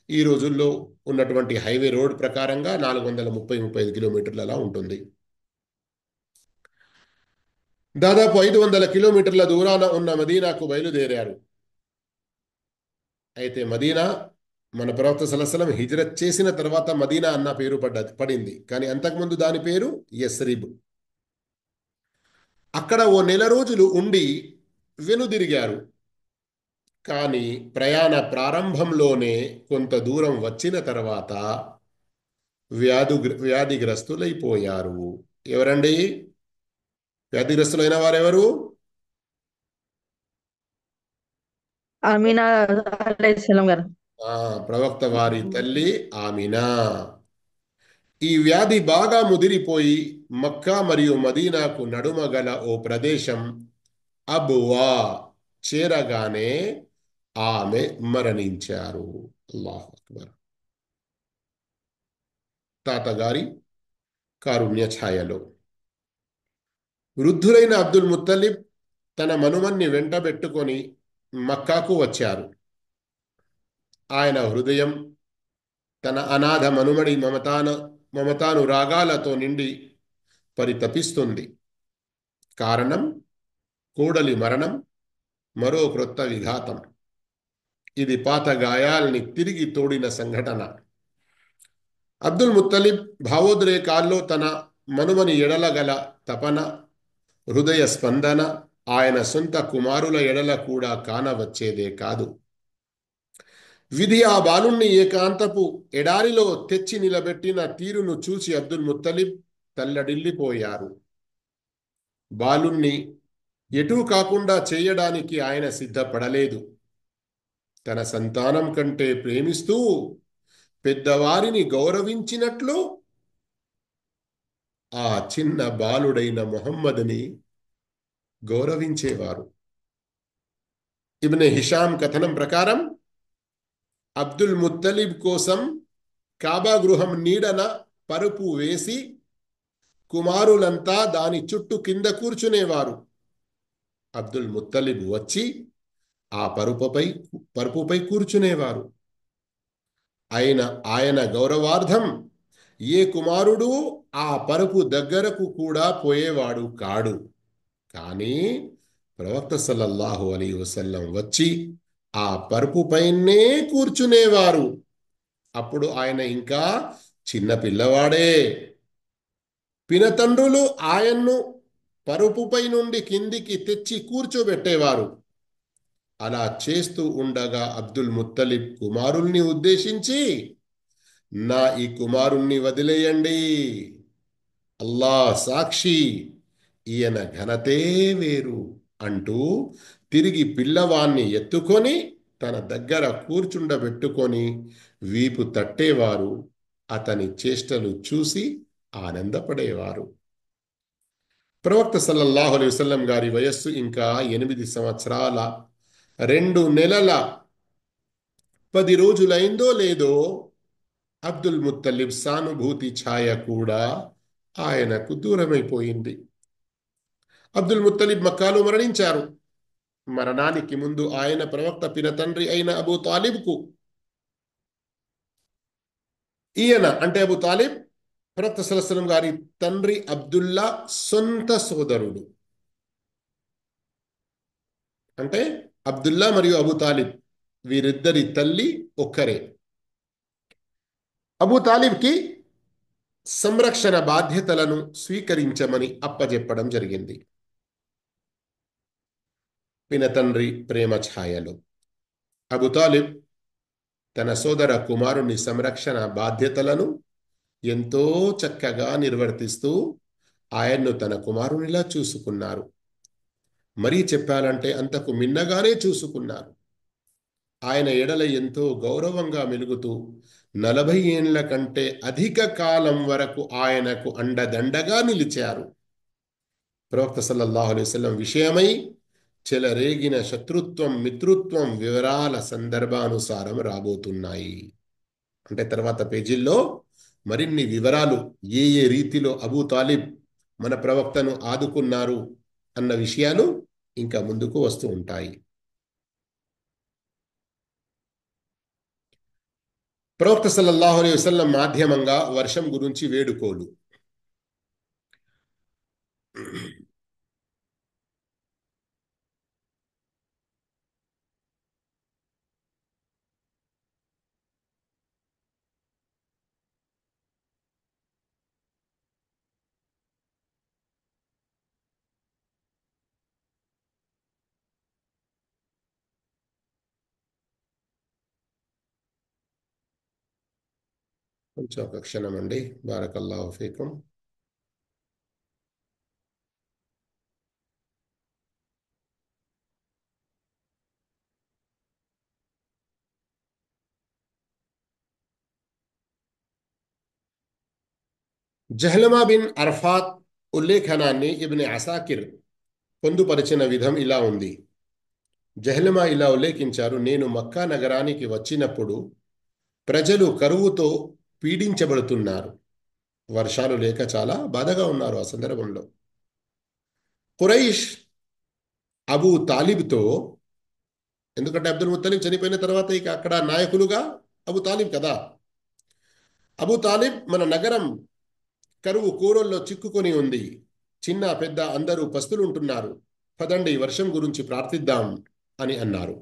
ఈ రోజుల్లో ఉన్నటువంటి హైవే రోడ్ ప్రకారంగా 435 కిలోమీటర్ల అలా ఉంటుంది. దాదాపు 500 కిలోమీటర్ల దూరాన ఉన్న మదీనాకు బయలుదేరారు. అయితే మదీనా మన ప్రవక్త సల్లల్లాహు అలైహి వసల్లం హిజ్రత్ చేసిన తర్వాత మదీనా అన్న పేరు పడింది. కానీ అంతకుముందు దాని పేరు యస్రిబ్. అక్కడ ఓ 1 నెల రోజులు ఉండి వెనుదిరిగారు. కానీ ప్రయాణ ప్రారంభంలోనే కొంత దూరం వచ్చిన తర్వాత వ్యాధిగ్రస్తులైపోయారు. ఎవరండి వ్యాధిగ్రస్తులైన వారెవరు? ఆమీనా అలైహిస్సలాం గారు. ప్రవక్త వారి తల్లి ఆమినా. ఈ వ్యాధి బాగా ముదిరిపోయి మక్కా మరియు మదీనాకు నడుమ గల ఓ ప్రదేశం అబువా చేరగానే ఆమె మరణించారు. అల్లాహు అక్బర్. తాతగారి కారుణ్య ఛాయలో వృద్ధులైన అబ్దుల్ ముత్తలిబ్ తన మనుమన్ని వెంటబెట్టుకొని మక్కాకు వచ్చారు. ఆయన హృదయం తన అనాథ మనుమడి మమతానురాగాలతో నిండి పరితపిస్తుంది. కారణం కోడలి మరణం, మరో క్రొత్త విఘాతం. ఇది పాత గాయాల్ని తిరిగి తోడిన సంఘటన. అబ్దుల్ ముత్తలిబ్ భావోద్రేకాల్లో తన మనుమని ఎడల గల తపన, హృదయ స్పందన ఆయన సొంత కుమారుల ఎడల కూడా కానవచ్చేదే కాదు. విధి ఆ బాలుణ్ణి ఏకాంతపు ఎడారిలో తెచ్చి నిలబెట్టిన తీరును చూసి అబ్దుల్ ముత్తలిబ్ తల్లడిల్లిపోయారు. బాలుణ్ణి ఎటూ కాకుండా చేయడానికి ఆయన సిద్ధపడలేదు. తన సంతానం కంటే ప్రేమిస్తూ పెద్దవారిని గౌరవించినట్లు ఆ చిన్న బాలుడైన ముహమ్మద్ని గౌరవించేవారు. ఇబ్నే హిషాం కథనం ప్రకారం అబ్దుల్ ముత్తలిబ్ కోసం కాబా గృహం నీడన పరుపు వేసి కుమారులంతా దాని చుట్టూ కింద కూర్చునేవారు. అబ్దుల్ ముత్తలిబ్ వచ్చి ఆ పరుపుపై కూర్చునేవారు. ఆయన గౌరవార్థం ఏ కుమారుడు ఆ పరుపు దగ్గరకు కూడా పోయేవాడు కాడు. కానీ ప్రవక్త సల్లల్లాహు అలైహి వసల్లం వచ్చి ఆ పరుపుపైనే కూర్చునేవారు. అప్పుడు ఆయన ఇంకా చిన్న పిల్లవాడే. పినతండ్రులు ఆయన్ను పరుపుపై నుండి కిందికి తెచ్చి కూర్చోబెట్టేవారు. అలా చేస్తూ ఉండగా అబ్దుల్ ముత్తలిబ్ కుమారుల్ని ఉద్దేశించి, నా ఈ కుమారుణ్ణి వదిలేయండి, అల్లాహ్ సాక్షి, ఈయన ఘనతే వేరు అంటూ తిరిగి పిల్లవాణ్ణి ఎత్తుకొని తన దగ్గర కూర్చుండబెట్టుకొని వీపు తట్టేవారు. అతని చేష్టలు చూసి ఆనందపడేవారు. ప్రవక్త సల్లల్లాహు అలైహి వసల్లం గారి వయస్సు ఇంకా 8 సంవత్సరాల 2 నెలల 10 రోజులైందో లేదో అబ్దుల్ ముత్తలిబ్ సానుభూతి ఛాయ కూడా ఆయనకు దూరమైపోయింది. అబ్దుల్ ముత్తలిబ్ మక్కాలో మరణించారు. మరణానికి ముందు ఆయన ప్రవక్త పినతండ్రి అయిన అబూ తాలిబ్కు, ఈయన అంటే అబూ తాలిబ్ ప్రవక్త సల్లల్లాహు అలైహి వసల్లం గారి తండ్రి అబ్దుల్లా సొంత సోదరుడు. అంటే అబ్దుల్లా మరియు అబూ తాలిబ్ వీరిద్దరి తల్లి ఒక్కరే. అబూ తాలిబ్కి సంరక్షణ బాధ్యతలను స్వీకరించమని అప్పజెప్పడం జరిగింది. పినతండ్రి ప్రేమ ఛాయలు అబూ తాలిబ్ తన సోదర కుమారుని సంరక్షణ బాధ్యతలను ఎంతో చక్కగా నిర్వర్తిస్తూ ఆయన్ను తన కుమారునిలా చూసుకున్నారు. మరీ చెప్పాలంటే అంతకు మిన్నగానే చూసుకున్నారు. ఆయన ఎడల ఎంతో గౌరవంగా మెలుగుతూ 40 ఏండ్ల కంటే అధిక కాలం వరకు ఆయనకు అండదండగా నిలిచారు. ప్రవక్త సల్లల్లాహు అలైహి వసల్లం విషయమై చెలరేగిన శత్రుత్వం మిత్రుత్వం వివరాల సందర్భానుసారం రాబోతున్నాయి. అంటే తర్వాత పేజీల్లో మరిన్ని వివరాలు ఏ ఏ రీతిలో అబూ తాలిబ్ మన ప్రవక్తను ఆదుకున్నారు అన్న విషయాలు ఇంకా ముందుకు వస్తూ ఉంటాయి. ప్రవక్త సల్లల్లాహు అలైహి వసల్లం మాధ్యమంగా వర్షం గురించి వేడుకోలు. కొంచెం ఒక క్షణం అండి. బారకల్లాహు ఫీకుం. జహ్లమా బిన్ అర్ఫాత్ ఉల్లేఖనాన్ని ఇబ్న్ అసాకిర్ పొందుపరిచిన విధం ఇలా ఉంది. జహ్లమా ఇలా ఉల్లేఖించారు, నేను మక్కా నగరానికి వచ్చినప్పుడు ప్రజలు కరువుతో పీడించబడుతున్నారు. వర్షాలు లేక చాలా బాధగా ఉన్నారు. ఆ సందర్భంలో ఖురైష్ అబూ తాలిబ్తో, ఎందుకంటే అబ్దుల్ ముత్తలిబ్ చనిపోయిన తర్వాత ఇక అక్కడ నాయకులుగా అబూ తాలిబ్ కదా, అబూ తాలిబ్ మన నగరం కరువు కూరల్లో చిక్కుకొని ఉంది, చిన్న పెద్ద అందరూ పస్తులుంటున్నారు, పదండి వర్షం గురించి ప్రార్థిద్దాం అని అన్నారు.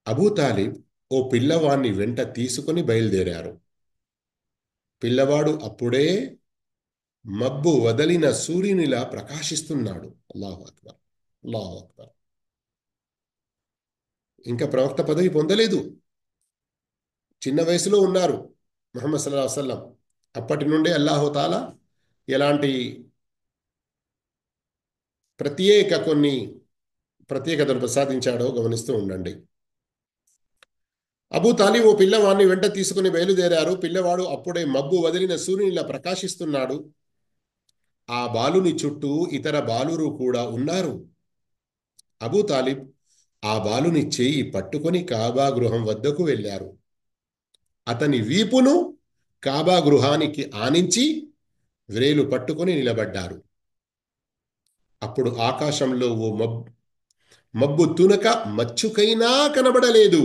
అబూ తాలిబ్ ఓ పిల్లవాణ్ణి వెంట తీసుకుని బయలుదేరారు. పిల్లవాడు అప్పుడే మబ్బు వదలిన సూర్యునిలా ప్రకాశిస్తున్నాడు. అల్లాహు అక్బర్, అల్లాహు అక్బర్. ఇంకా ప్రవక్త పదవి పొందలేదు, చిన్న వయసులో ఉన్నారు ముహమ్మద్ సల్లల్లాహు అలైహి వసల్లం. అప్పటి నుండే అల్లాహు తాలా ఎలాంటి కొన్ని ప్రత్యేకతను ప్రసాదించాడో గమనిస్తూ ఉండండి. అబూ తాలిబ్ ఓ పిల్లవాడిని వెంట తీసుకుని బయలుదేరారు. పిల్లవాడు అప్పుడే మబ్బు వదిలిన సూర్యునిలా ప్రకాశిస్తున్నాడు. ఆ బాలుని చుట్టూ ఇతర బాలురు కూడా ఉన్నారు. అబూ తాలిబ్ ఆ బాలుని చేయి పట్టుకొని కాబా గృహం వద్దకు వెళ్ళారు. అతని వీపును కాబా గృహానికి ఆనించి వ్రేలు పట్టుకొని నిలబడ్డారు. అప్పుడు ఆకాశంలో ఓ మబ్బు తునక మచ్చుకైనా కనబడలేదు.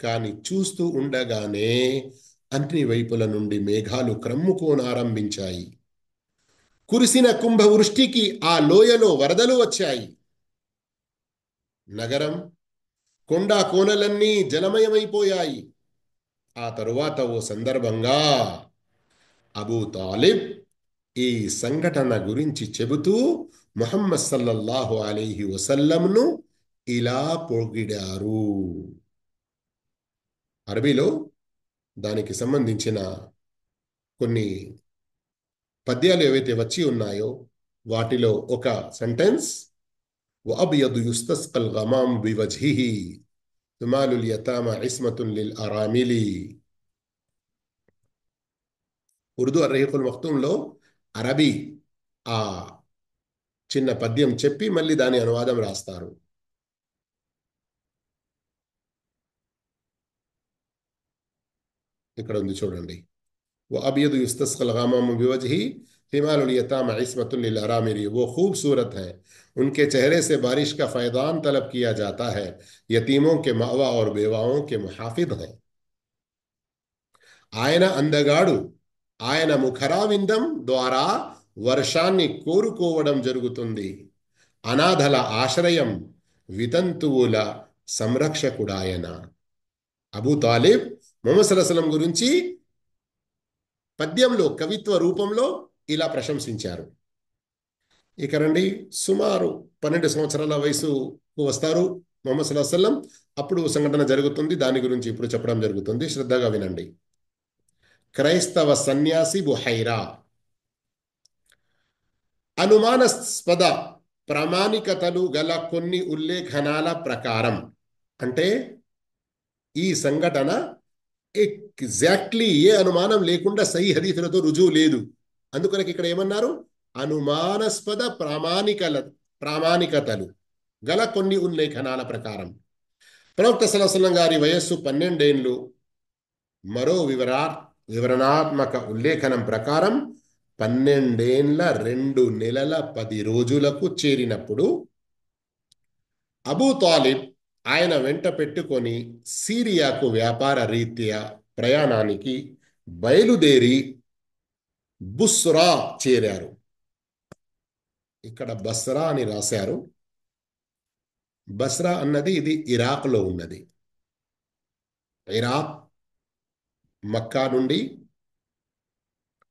కాని చూస్తూ ఉండగానే అన్ని వైపుల నుండి మేఘాలు క్రమ్ముకోనారంభించాయి. కురిసిన కుంభవృష్టికి ఆ లోయలో వరదలు వచ్చాయి. నగరం కొండా కోనలన్నీ జలమయమైపోయాయి. ఆ తరువాత ఓ సందర్భంగా అబూ తాలిబ్ ఈ సంఘటన గురించి చెబుతూ ముహమ్మద్ సల్లల్లాహు అలైహి వసల్లంను ఇలా పొగిడారు. అరబీలో దానికి సంబంధించిన కొన్ని పద్యాలు ఏవైతే వచ్చి ఉన్నాయో వాటిలో ఒక సెంటెన్స్, వఅబ్యదు యుస్తస్కల్ గమాం బివజ్హిహి తుమాలుల్ యతామా ఇస్మతున్ లిల్ అరామిలి. ఉర్దూ అర్రహీఖుల్ మఖ్తూంలో అరబీ ఆ చిన్న పద్యం చెప్పి మళ్ళీ దాని అనువాదం రాస్తారు. ఇక్కడ ఉంది చూడండి. वअबयद युस्तस्क़ल गमाम बिवजही हिमालुल यतामा इस्मतुन लिल अरामिरी. वो खूबसूरत हैं, उनके चेहरे से बारिश का फैदान तलब किया जाता है, यतीमों के मावा और बेवाओं के मुहाफिज हैं. ఆయన అందగాడు, ఆయన ముఖరావిందం ద్వారా వర్షాన్ని కోరుకోవడం జరుగుతుంది. అనాథల ఆశ్రయం, వితంతువుల సంరక్షకుడాయన. అబూ తాలిబ్ ముహమ్మద్ సల్లల్లాహు అలైహి వసల్లం గురించి పద్యంలో కవిత్వ రూపంలో ఇలా ప్రశంసించారు. ఇక రండి, సుమారు 12 సంవత్సరాల వయసుకు వస్తారు ముహమ్మద్ సల్లల్లాహు అలైహి వసల్లం. అప్పుడు సంఘటన జరుగుతుంది, దాని గురించి ఇప్పుడు చెప్పడం జరుగుతుంది, శ్రద్ధగా వినండి. క్రైస్తవ సన్యాసి బుహైరా అనుమానాస్పద ప్రామాణికతలు గల కొన్ని ఉల్లేఖనాల ప్రకారం, అంటే ఈ సంఘటన ఎగ్జాక్ట్లీ ఏ అనుమానం లేకుండా సహీ హదీసులతో రుజువు లేదు, అందుకనకి ఇక్కడ ఏమన్నారు, అనుమానాస్పద ప్రామాణికతలు గల కొన్ని ఉల్లేఖనాల ప్రకారం ప్రవక్త సల్లల్లాహు అలైహి వసల్లం గారి వయస్సు 12 ఏళ్ళు. మరో వివరణాత్మక ఉల్లేఖనం ప్రకారం 12 ఏళ్ల 2 నెలల 10 రోజులకు చేరినప్పుడు అబూ తాలిబ్ ఆయన వెంట పెట్టుకొని సిరియాకు వ్యాపార రీత్యా ప్రయాణానికి బయలుదేరి బుస్రా చేరారు. ఇక్కడ బస్రా అని రాశారు. బస్రా అన్నది ఇది ఇరాక్లో ఉన్నది. ఇరాక్ మక్కా నుండి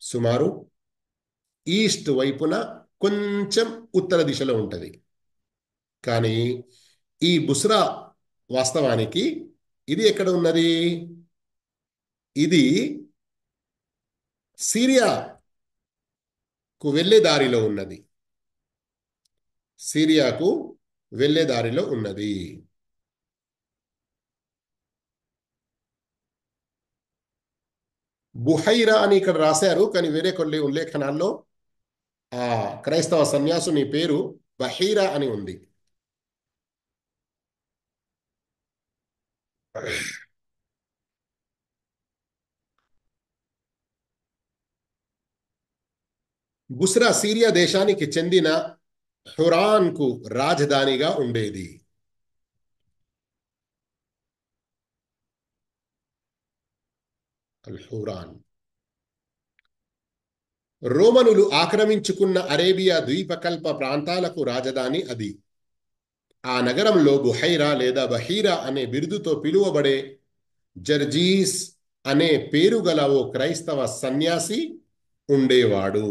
సుమారు ఈస్ట్ వైపున కొంచెం ఉత్తర దిశలో ఉంటుంది. కానీ ఈ బుస్రా వాస్తవానికి ఇది ఎక్కడ ఉన్నది, ఇది సిరియాకు వెళ్ళే దారిలో ఉన్నది. సిరియాకు వెళ్ళే దారిలో ఉన్నది. బుహైరా అని ఇక్కడ రాశారు, కానీ వేరే కొన్ని ఉల్లేఖనాల్లో ఆ క్రైస్తవ సన్యాసుని పేరు బహీరా అని ఉంది. బుస్రా సిరియా దేశానికి చెందిన హురాన్కు రాజధానిగా ఉండేది. హురాన్ రోమనులు ఆక్రమించుకున్న అరేబియా ద్వీపకల్ప ప్రాంతాలకు రాజధాని అది. ఆ నగరంలో బుహైరా లేదా బహీరా అనే బిరుదుతో పిలువబడే జర్జీస్ అనే పేరు గల ఓ క్రైస్తవ సన్యాసి ఉండేవాడు.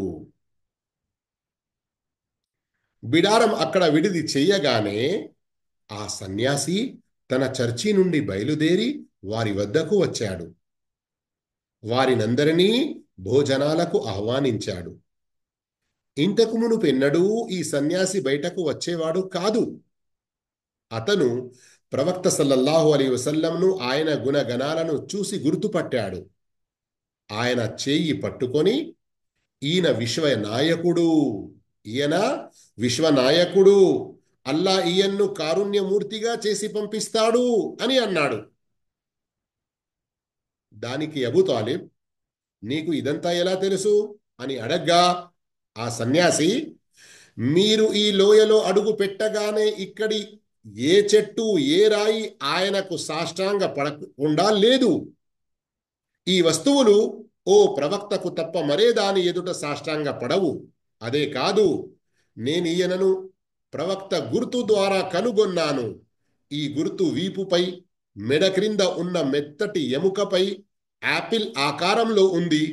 బిడారం అక్కడ విడిది చెయ్యగానే ఆ సన్యాసి తన చర్చి నుండి బయలుదేరి వారి వద్దకు వచ్చాడు. వారినందరినీ భోజనాలకు ఆహ్వానించాడు. ఇంతకు మునుపెన్నడూ ఈ సన్యాసి బయటకు వచ్చేవాడు కాదు. అతను ప్రవక్త సల్లల్లాహు అలైహి వసల్లంను, ఆయన గుణగణాలను చూసి గుర్తుపట్టాడు. ఆయన చేయి పట్టుకొని ఈయన విశ్వనాయకుడు, అల్లా ఈయన్ను కారుణ్యమూర్తిగా చేసి పంపిస్తాడు అని అన్నాడు. దానికి అబూ తాలిబ్, నీకు ఇదంతా ఎలా తెలుసు అని అడగ్గా ఆ సన్యాసి, మీరు ఈ లోయలో అడుగు పెట్టగానే ఇక్కడి ఏ చెట్టు ఏ రాయి ఆయనకు సాష్టాంగ పడకుండా లేదు. ఈ వస్తువులు ఓ ప్రవక్తకు తప్ప మరే దాని ఎదుట సాష్టాంగ పడవు. అదే కాదు, నేను ఈయనను ప్రవక్త గుర్తు ద్వారా కనుగొన్నాను. ఈ గుర్తు వీపుపై, మెడ క్రింద ఉన్న మెత్తటి ఎముకపై యాపిల్ ఆకారంలో ఉంది.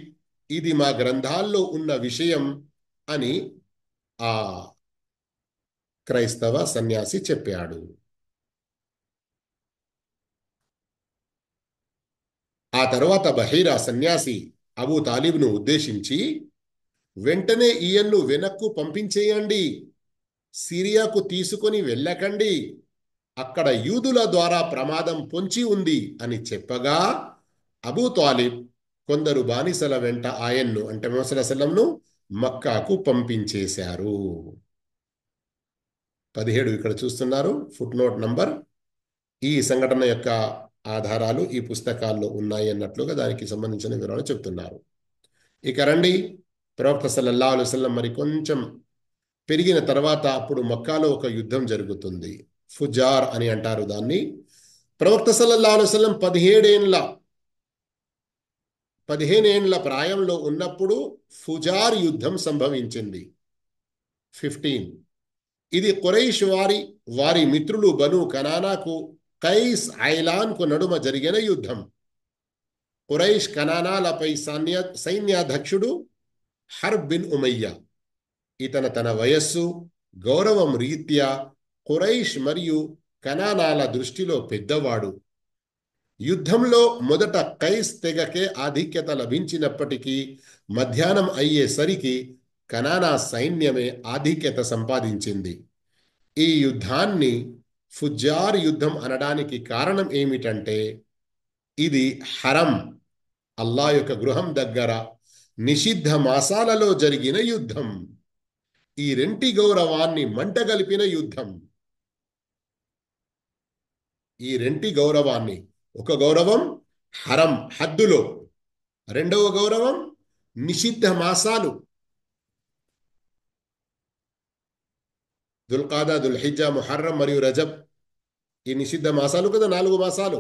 ఇది మా గ్రంథాల్లో ఉన్న విషయం అని ఆ క్రైస్తవ సన్యాసి చెప్పాడు. ఆ తర్వాత బహీరా సన్యాసి అబూ తాలిబ్ను ఉద్దేశించి, వెంటనే ఈయన్ను వెనక్కు పంపించేయండి, సిరియాకు తీసుకొని వెళ్ళకండి, అక్కడ యూదుల ద్వారా ప్రమాదం పొంచి ఉంది అని చెప్పగా అబూ తాలిబ్ కొందరు బానిసల వెంట ఆయన్ను, అంటే ముహమ్మద్ సల్లల్లాహు అలైహి వసల్లంను మక్కాకు పంపించేశారు. 17 ఇక్కడ చూస్తున్నారు, ఫుట్ నోట్ నంబర్. ఈ సంఘటన యొక్క ఆధారాలు ఈ పుస్తకాల్లో ఉన్నాయి అన్నట్లుగా దానికి సంబంధించిన వివరాలు చెప్తున్నారు. ఇక రండి, ప్రవక్త సల్లల్లాహు అలైహి వసల్లం మరి కొంచెం పెరిగిన తర్వాత అప్పుడు మక్కాలో ఒక యుద్ధం జరుగుతుంది. ఫుజార్ అని అంటారు దాన్ని. ప్రవక్త సల్లల్లాహు అలైహి వసల్లం 15 ఏండ్ల ప్రాయంలో ఉన్నప్పుడు ఫుజార్ యుద్ధం సంభవించింది. 15. ఇది ఖురైష్ వారి మిత్రులు బను కనానాకు, కైస్ ఐలాన్కు నడుమ జరిగిన యుద్ధం. ఖురైష్ కనానాలపై సైన్యాధ్యక్షుడు హర్బ్ బిన్ ఉమయ్య. ఇతను తన వయస్సు, గౌరవం రీత్యా ఖురైష్ మరియు కనానాల దృష్టిలో పెద్దవాడు. యుద్ధంలో మొదట కైస్ తెగకే ఆధిక్యత లభించినప్పటికీ మధ్యాహ్నం అయ్యేసరికి కనానా సైన్యమే ఆధిక్యత సంపాదించింది. ఈ యుద్ధాన్ని ఫుజ్జార్ యుద్ధం అనడానికి కారణం ఏమిటంటే ఇది హరం, అల్లా యొక్క గృహం దగ్గర నిషిద్ధ మాసాలలో జరిగిన యుద్ధం. ఈ రెంటి గౌరవాన్ని మంటగలిపిన యుద్ధం. ఈ రెంటి గౌరవాన్ని, ఒక గౌరవం హరం హద్దులో, రెండవ గౌరవం నిషిద్ధ మాసాలు దుల్కాదా, దుల్హిజ్జా, ముహర్రం మరియు రజబ్. ఈ నిషిద్ధ మాసాలు కదా, 4 మాసాలు.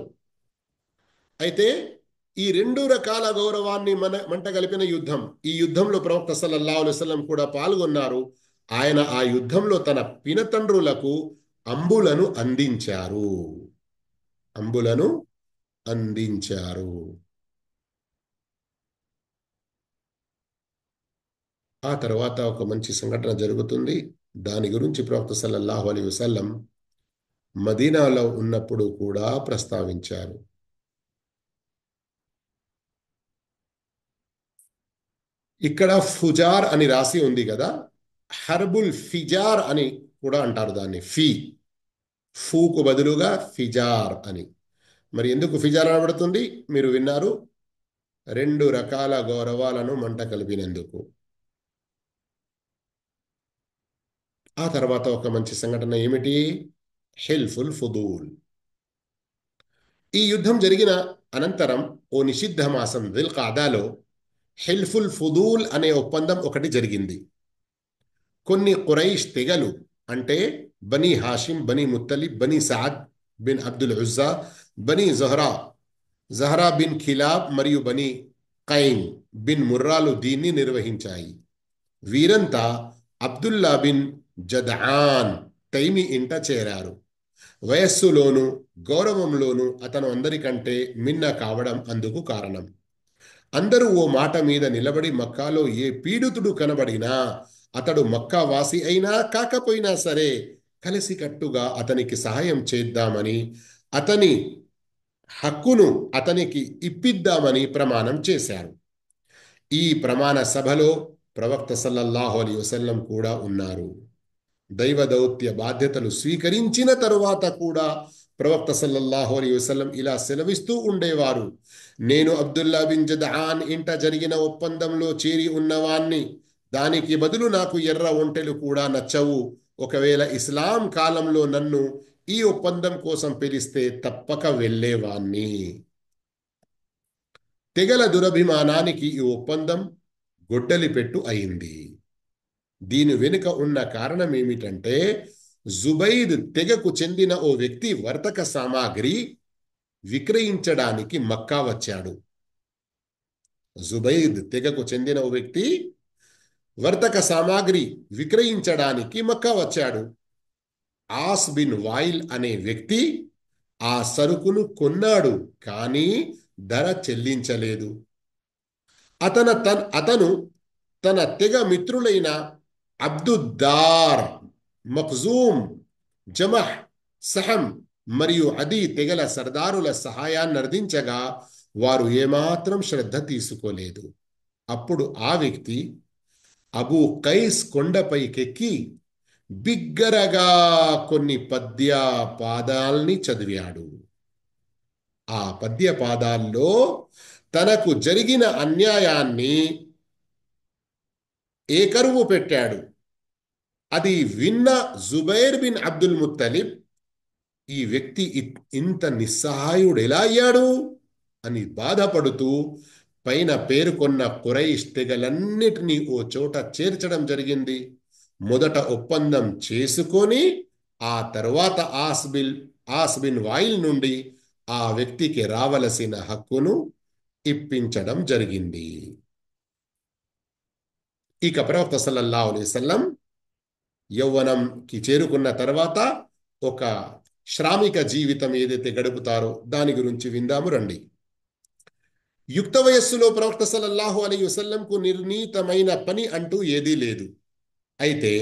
అయితే ఈ 2 రకాల గౌరవాన్ని మంటగలిపిన యుద్ధం. ఈ యుద్ధంలో ప్రవక్త సల్లల్లాహు అలైహి వసల్లం కూడా పాల్గొన్నారు. ఆయన ఆ యుద్ధంలో తన పినతండ్రులకు అంబులను అందించారు. అంబులను అందించారు. ఆ తర్వాత ఒక మంచి సంఘటన జరుగుతుంది. దాని గురించి ప్రవక్త సల్లల్లాహు అలైహి వసల్లం మదీనాలో ఉన్నప్పుడు కూడా ప్రస్తావించారు. ఇక్కడ ఫుజార్ అని రాసి ఉంది కదా, హర్బుల్ ఫిజార్ అని కూడా అంటారు దాన్ని. ఫూకు బదులుగా ఫిజార్ అని. మరి ఎందుకు ఫిజార్ అనబడుతుంది? మీరు విన్నారు, 2 రకాల గౌరవాలను మంట కలిపినందుకు. ఆ తర్వాత ఒక మంచి సంఘటన ఏమిటి? హిల్ఫుల్ ఫుదూల్. ఈ యుద్ధం జరిగిన అనంతరం ఓ నిషిద్ధ మాసం దిల్ఖాదాలో హిల్ఫుల్ ఫుదూల్ అనే ఒప్పందం ఒకటి జరిగింది. కొన్ని ఖురైష్ తెగలు, అంటే బనీ హాషిం, బనీ ముత్తలిబ్, బనీ సఅద్ బిన్ అబ్దుల్ ఉజ్జా, బనీ జహరా బిన్ ఖిలాబ్ మరియు బనీ కైన్ బిన్ ముర్రాలు దీన్ని నిర్వహించాయి. వీరంతా అబ్దుల్లా బిన్ జద్ఆన్ తైమి ఇంట చేరారు. వయస్సులోను గౌరవంలోనూ అతను అందరికంటే మిన్న కావడం అందుకు కారణం. అందరూ ఓ మాట మీద నిలబడి మక్కాలో ఏ పీడితుడు కనబడినా, అతడు మక్కా వాసి అయినా కాకపోయినా సరే కలిసికట్టుగా అతనికి సహాయం చేద్దామని, అతని హక్కును అతనికి ఇప్పిద్దామని ప్రమాణం చేశారు. ఈ ప్రమాణ సభలో ప్రవక్త సల్లల్లాహు అలైహి వసల్లం కూడా ఉన్నారు. దైవ దౌత్య బాధ్యతలు స్వీకరించిన తరువాత కూడా ప్రవక్త సల్లల్లాహు అలైహి వసల్లం ఇలా సెలవిస్తూ ఉండేవారు: నేను అబ్దుల్లా బిన్ జద్ఆన్ ఇంట జరిగిన ఒప్పందంలో చేరి ఉన్నవాణ్ణి. దానికి బదులు నాకు ఎర్ర ఒంటెలు కూడా నచ్చవు. ఒకవేళ ఇస్లాం కాలంలో నన్ను ఈ ఒప్పందం కోసం పిలిస్తే తప్పక వెళ్ళేవాణ్ణి. తెగల దురభిమానానికి ఈ ఒప్పందం గొడ్డలిపెట్టు అయింది. దీని వెనుక ఉన్న కారణం ఏమిటంటే, జుబైర్ తెగకు చెందిన ఓ వ్యక్తి వర్తక సామాగ్రి విక్రయించడానికి మక్కా వచ్చాడు. జుబైర్ తెగకు చెందిన ఓ వ్యక్తి వర్తక సామాగ్రి విక్రయించడానికి మక్కా వచ్చాడు. ఆస్ బిన్ వాయిల్ అనే వ్యక్తి ఆ సరుకును కొన్నాడు, కానీ ధర చెల్లించలేదు. అతను తన తెగ మిత్రులైన అబ్దుద్దార్, మఖ్జూమ్, జమహ్, సహం మరియు అదీ తెగల సర్దారుల సహాయాన్ని అర్థించగా వారు ఏమాత్రం శ్రద్ధ తీసుకోలేదు. అప్పుడు ఆ వ్యక్తి అబూ కైస్ కొండపైకెక్కి బిగ్గరగా కొన్ని పద్య పాదాల్ని చదివాడు. ఆ పద్య పాదాల్లో తనకు జరిగిన అన్యాయాన్ని ఏకరువు పెట్టాడు. అది విన్న జుబైర్ బిన్ అబ్దుల్ ముత్తలిబ్, ఈ వ్యక్తి ఇంత నిస్సహాయుడు ఎలా అయ్యాడు అని బాధపడుతూ పైన పేర్కొన్న ఖురైష్ తెగలన్నిటినీ ఓ చోట చేర్చడం జరిగింది. మొదట ఒప్పందం చేసుకొని ఆ తర్వాత ఆస్ బిన్ వాయిల్ నుండి ఆ వ్యక్తికి రావలసిన హక్కును ఇప్పించడం జరిగింది. ఇక ప్రవక్త సల్లల్లాహు అలైహి వసల్లం యౌవనంకి చేరుకున్న తర్వాత ఒక శ్రామిక జీవితం ఏదైతే గడుపుతారో దాని గురించి విందాము రండి. యుక్త వయస్సులో ప్రవక్త సల్లల్లాహు అలైహి వసల్లంకు నిర్ణీతమైన పని అంటూ ఏదీ లేదు. అయితే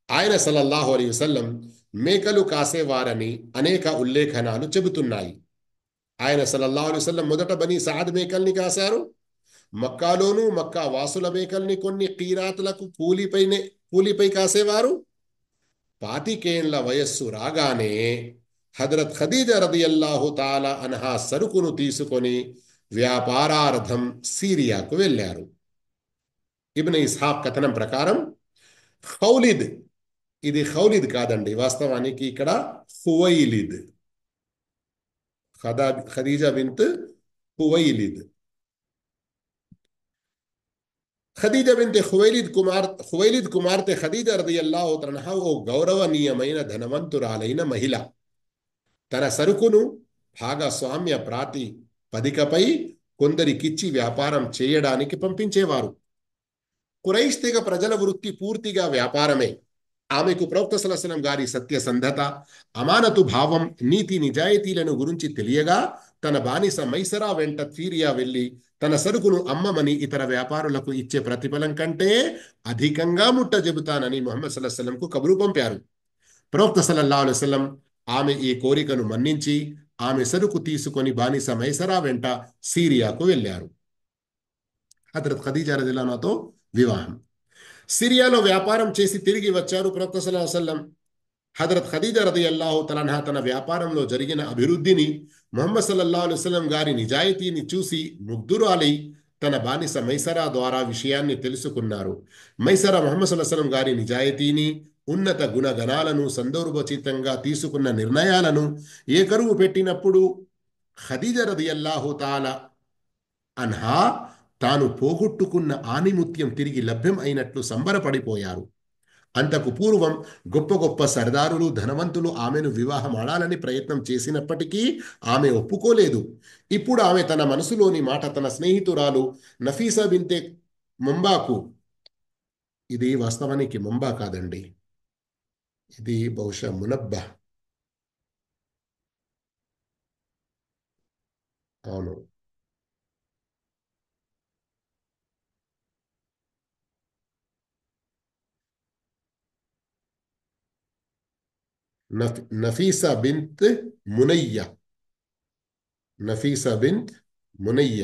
ఆయన సల్లల్లాహు అలైహి వసల్లం మేకలు కాసేవారని అనేక ఉల్లేఖనాలు చెబుతున్నాయి. ఆయన సల్లల్లాహు అలైహి వసల్లం మొదట బనీ సాద్ మేకల్ని కాశారు. మక్కాలోనూ మక్కా వాసుల మేకల్ని కొన్ని కీరాతులకు కూలిపై కాసేవారు. 25 ఏళ్ల వయస్సు రాగానే హజరత్ ఖదీజా రదియల్లాహు తాలా అన్హా సరుకును తీసుకొని వ్యాపారార్థం సిరియాకు వెళ్ళారు. ఇబ్న్ ఇస్హాక్ కథనం ప్రకారం ఖౌలిద్, ఇది ఖౌలిద్ కాదండి, వాస్తవానికి ఇక్కడ హువైలిద్, ఖదీజా బింత్ హువైలిద్. ఖదీజా బింత్ హువైలిద్ కుమార్తె ఖదీజా రదియల్లాహు తన్హా ఓ గౌరవనీయమైన ధనవంతురాలైన మహిళ. తన సరుకును భాగస్వామ్య ప్రాతిపదికపై కొందరికిచ్చి వ్యాపారం చేయడానికి పంపించేవారు. ఖురైష్ తెగ ప్రజల వృత్తి పూర్తిగా వ్యాపారమే. ఆమెకు ప్రవక్త సల్లల్లాహు అలైహి వసల్లం గారి సత్యసంధత, అమానతు భావం, నీతి నిజాయితీలను గురించి తెలియగా తన బానిస మైసరా వెంట సిరియా వెళ్లి తన సరుకును అమ్మమని ఇతర వ్యాపారులకు ఇచ్చే ప్రతిఫలం కంటే అధికంగా ముట్ట చెబుతానని ముహమ్మద్ సల్లల్లాహు అలైహి వసల్లంకు కబురు పంపారు. ప్రవక్త సల్లల్లాహు అలైహి వసల్లం ఆమె ఈ కోరికను మన్నించి ఆమె సరుకు తీసుకొని బానిస మైసరా వెంట సిరియాకు వెళ్ళారు. హజరత్ ఖదీజా రదియల్లాహు అన్హాతో వివాహం. సిరియాలో వ్యాపారం చేసి తిరిగి వచ్చారు ప్రవక్త సల్లల్లాహు అలైహి వసల్లం. హజరత్ ఖదీజా రదియల్లాహు తఆలా అన్హా తన వ్యాపారంలో జరిగిన అభివృద్ధిని, ముహమ్మద్ సల్లల్లాహు అలైహి వసల్లం గారి నిజాయితీని చూసి ముగ్ధురాలై తన బానిస మైసరా ద్వారా విషయాన్ని తెలుసుకున్నారు. మైసరా ముహమ్మద్ సల్లల్లాహు అలైహి వసల్లం గారి నిజాయితీని, ఉన్నత గుణగణాలను, సందర్భోచితంగా తీసుకున్న నిర్ణయాలను ఏకరువు పెట్టినప్పుడు ఖదీజా రదియల్లాహు తాలా అన్హా తాను పోగొట్టుకున్న ఆణిముత్యం తిరిగి లభ్యం అయినట్లు సంబరపడిపోయారు. అంతకు పూర్వం గొప్ప గొప్ప సర్దారులు, ధనవంతులు ఆమెను వివాహమాడాలని ప్రయత్నం చేసినప్పటికీ ఆమె ఒప్పుకోలేదు. ఇప్పుడు ఆమె తన మనసులోని మాట తన స్నేహితురాలు నఫీసా బింతే ముంబాకు, ఇది వాస్తవానికి ముంబా కాదండి, ఇది బహుశా మునబ్బా, అవును, నఫీసా బింత్ మునయ్య, నఫీసా బింత్ మునయ్య.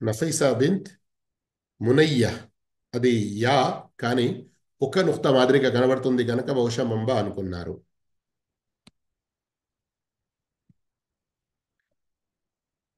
నఫీసా బింత్ మునయ్య, అది యా కానీ ఒక నుక్త మాదిరిగా కనబడుతుంది కనుక బహుశా మంబా అనుకున్నారు.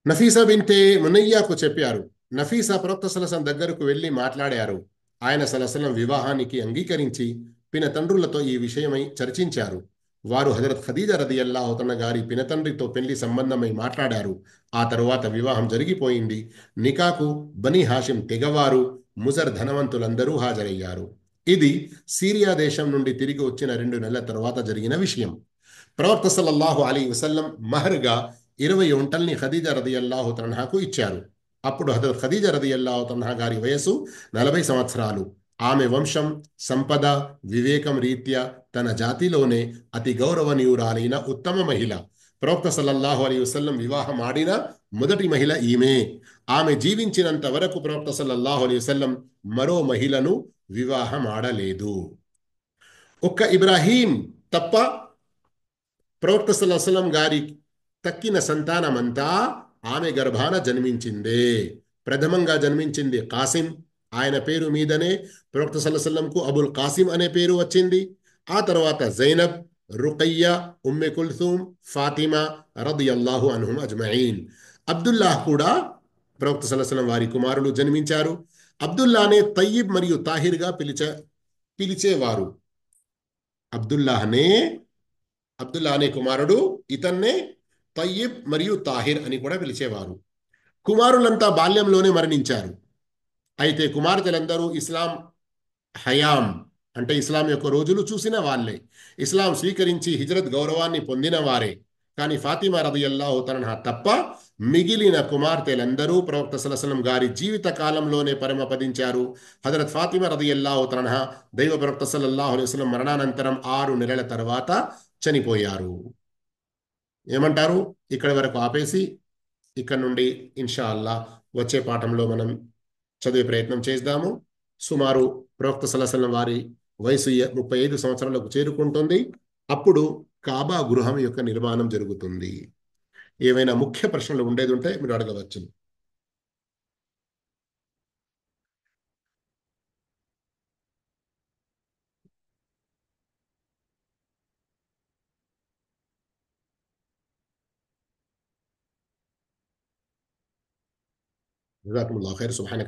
నఫీసా బింతే మునయ్యాకు చెప్పారు. నఫీసా ప్రవక్త సల్లల్లాహు అలైహి వసల్లం దగ్గరకు వెళ్ళి మాట్లాడారు. ఆయన సల్లల్లాహు అలైహి వసల్లం వివాహానికి అంగీకరించి పినతండ్రులతో ఈ విషయమై చర్చించారు. వారు హజరత్ ఖదీజా రదియల్లాహు తన గారి పినతండ్రితో పెళ్లి సంబంధమై మాట్లాడారు. ఆ తరువాత వివాహం జరిగిపోయింది. నికాకు బనీ హాషిం తెగవారు, ముజర్ ధనవంతులందరూ హాజరయ్యారు. ఇది సిరియా దేశం నుండి తిరిగి వచ్చిన 2 నెలల తరువాత జరిగిన విషయం. ప్రవక్త సల్లల్లాహు అలైహి వసల్లం మహర్గా 20 ఒంటల్ని ఖదీజా రదియల్లాహు తన్హాకు ఇచ్చారు. అప్పుడు హజరత్ ఖదీజా రదియల్లాహు తన్హా గారి వయసు 40 సంవత్సరాలు. ఆమె వంశం, సంపద, వివేకం రీత్యా తన జాతిలోనే అతి గౌరవనీయురాలైన ఉత్తమ మహిళ. ప్రవక్త సల్లల్లాహు అలైహి వసల్లం వివాహం ఆడిన మొదటి మహిళ ఈమె. ఆమె జీవించినంత వరకు ప్రవక్త సల్లల్లాహు అలైహి వసల్లం మరో మహిళను వివాహం ఆడలేదు. ఒక్క ఇబ్రాహీం తప్ప ప్రవక్త సల్లల్లాహు అలైహి వసల్లం గారి తక్కిన సంతానమంతా ఆమె గర్భాన జన్మించిందే. ప్రథమంగా జన్మించింది కాసిం. ఆయన పేరు మీదనే ప్రవక్త సల్లల్లాహు అలైహి వసల్లంకు అబుల్ కాసిం అనే పేరు వచ్చింది. ఆ తర్వాత జైనబ్, రుకయ్య, ఉమ్మె కుల్థూమ్, ఫాతిమా రదియల్లాహు అన్హుమ్ అజ్మఈన్. అబ్దుల్లాహ్ కూడా ప్రవక్త సల్లల్లాహు అలైహి వసల్లం వారి కుమారులు జన్మించారు. అబ్దుల్లానే తయ్యిబ్ మరియు తాహిర్గా పిలిచేవారు. అబ్దుల్లా అనే కుమారుడు, ఇతన్నే తయ్యిబ్ మరియు తాహిర్ అని కూడా పిలిచేవారు. కుమారులంతా బాల్యంలోనే మరణించారు. అయితే కుమార్తెలందరూ ఇస్లాం హయాం అంటే ఇస్లాం యొక్క రోజులు చూసిన వాళ్ళే. ఇస్లాం స్వీకరించి హిజ్రత్ గౌరవాన్ని పొందిన వారే. కానీ ఫాతిమా రదియల్లాహు తన్హా తప్ప మిగిలిన కుమార్తెలందరూ ప్రవక్త సల్లల్లాహు అలైహి వసల్లం గారి జీవిత కాలంలోనే పరమపదించారు. హజరత్ ఫాతిమా రదియల్లాహు తన్హా దైవ ప్రవక్త సల్లల్లాహు అలైహి వసల్లం మరణానంతరం 6 నెలల తర్వాత చనిపోయారు. ఏమంటారు? ఇక్కడి వరకు ఆపేసి ఇక్కడ నుండి ఇన్షా అల్లా వచ్చే పాఠంలో మనం చదివే ప్రయత్నం చేద్దాము. సుమారు ప్రవక్త సల్లల్లాహు అలైహి వసల్లం వారి వయసు 35 సంవత్సరాలకు చేరుకుంటుంది. అప్పుడు కాబా గృహం యొక్క నిర్మాణం జరుగుతుంది. ఏవైనా ముఖ్య ప్రశ్నలు ఉండేది ఉంటే మీరు అడగవచ్చు. జజాకుముల్లాహు ఖైర్. సుబ్హానక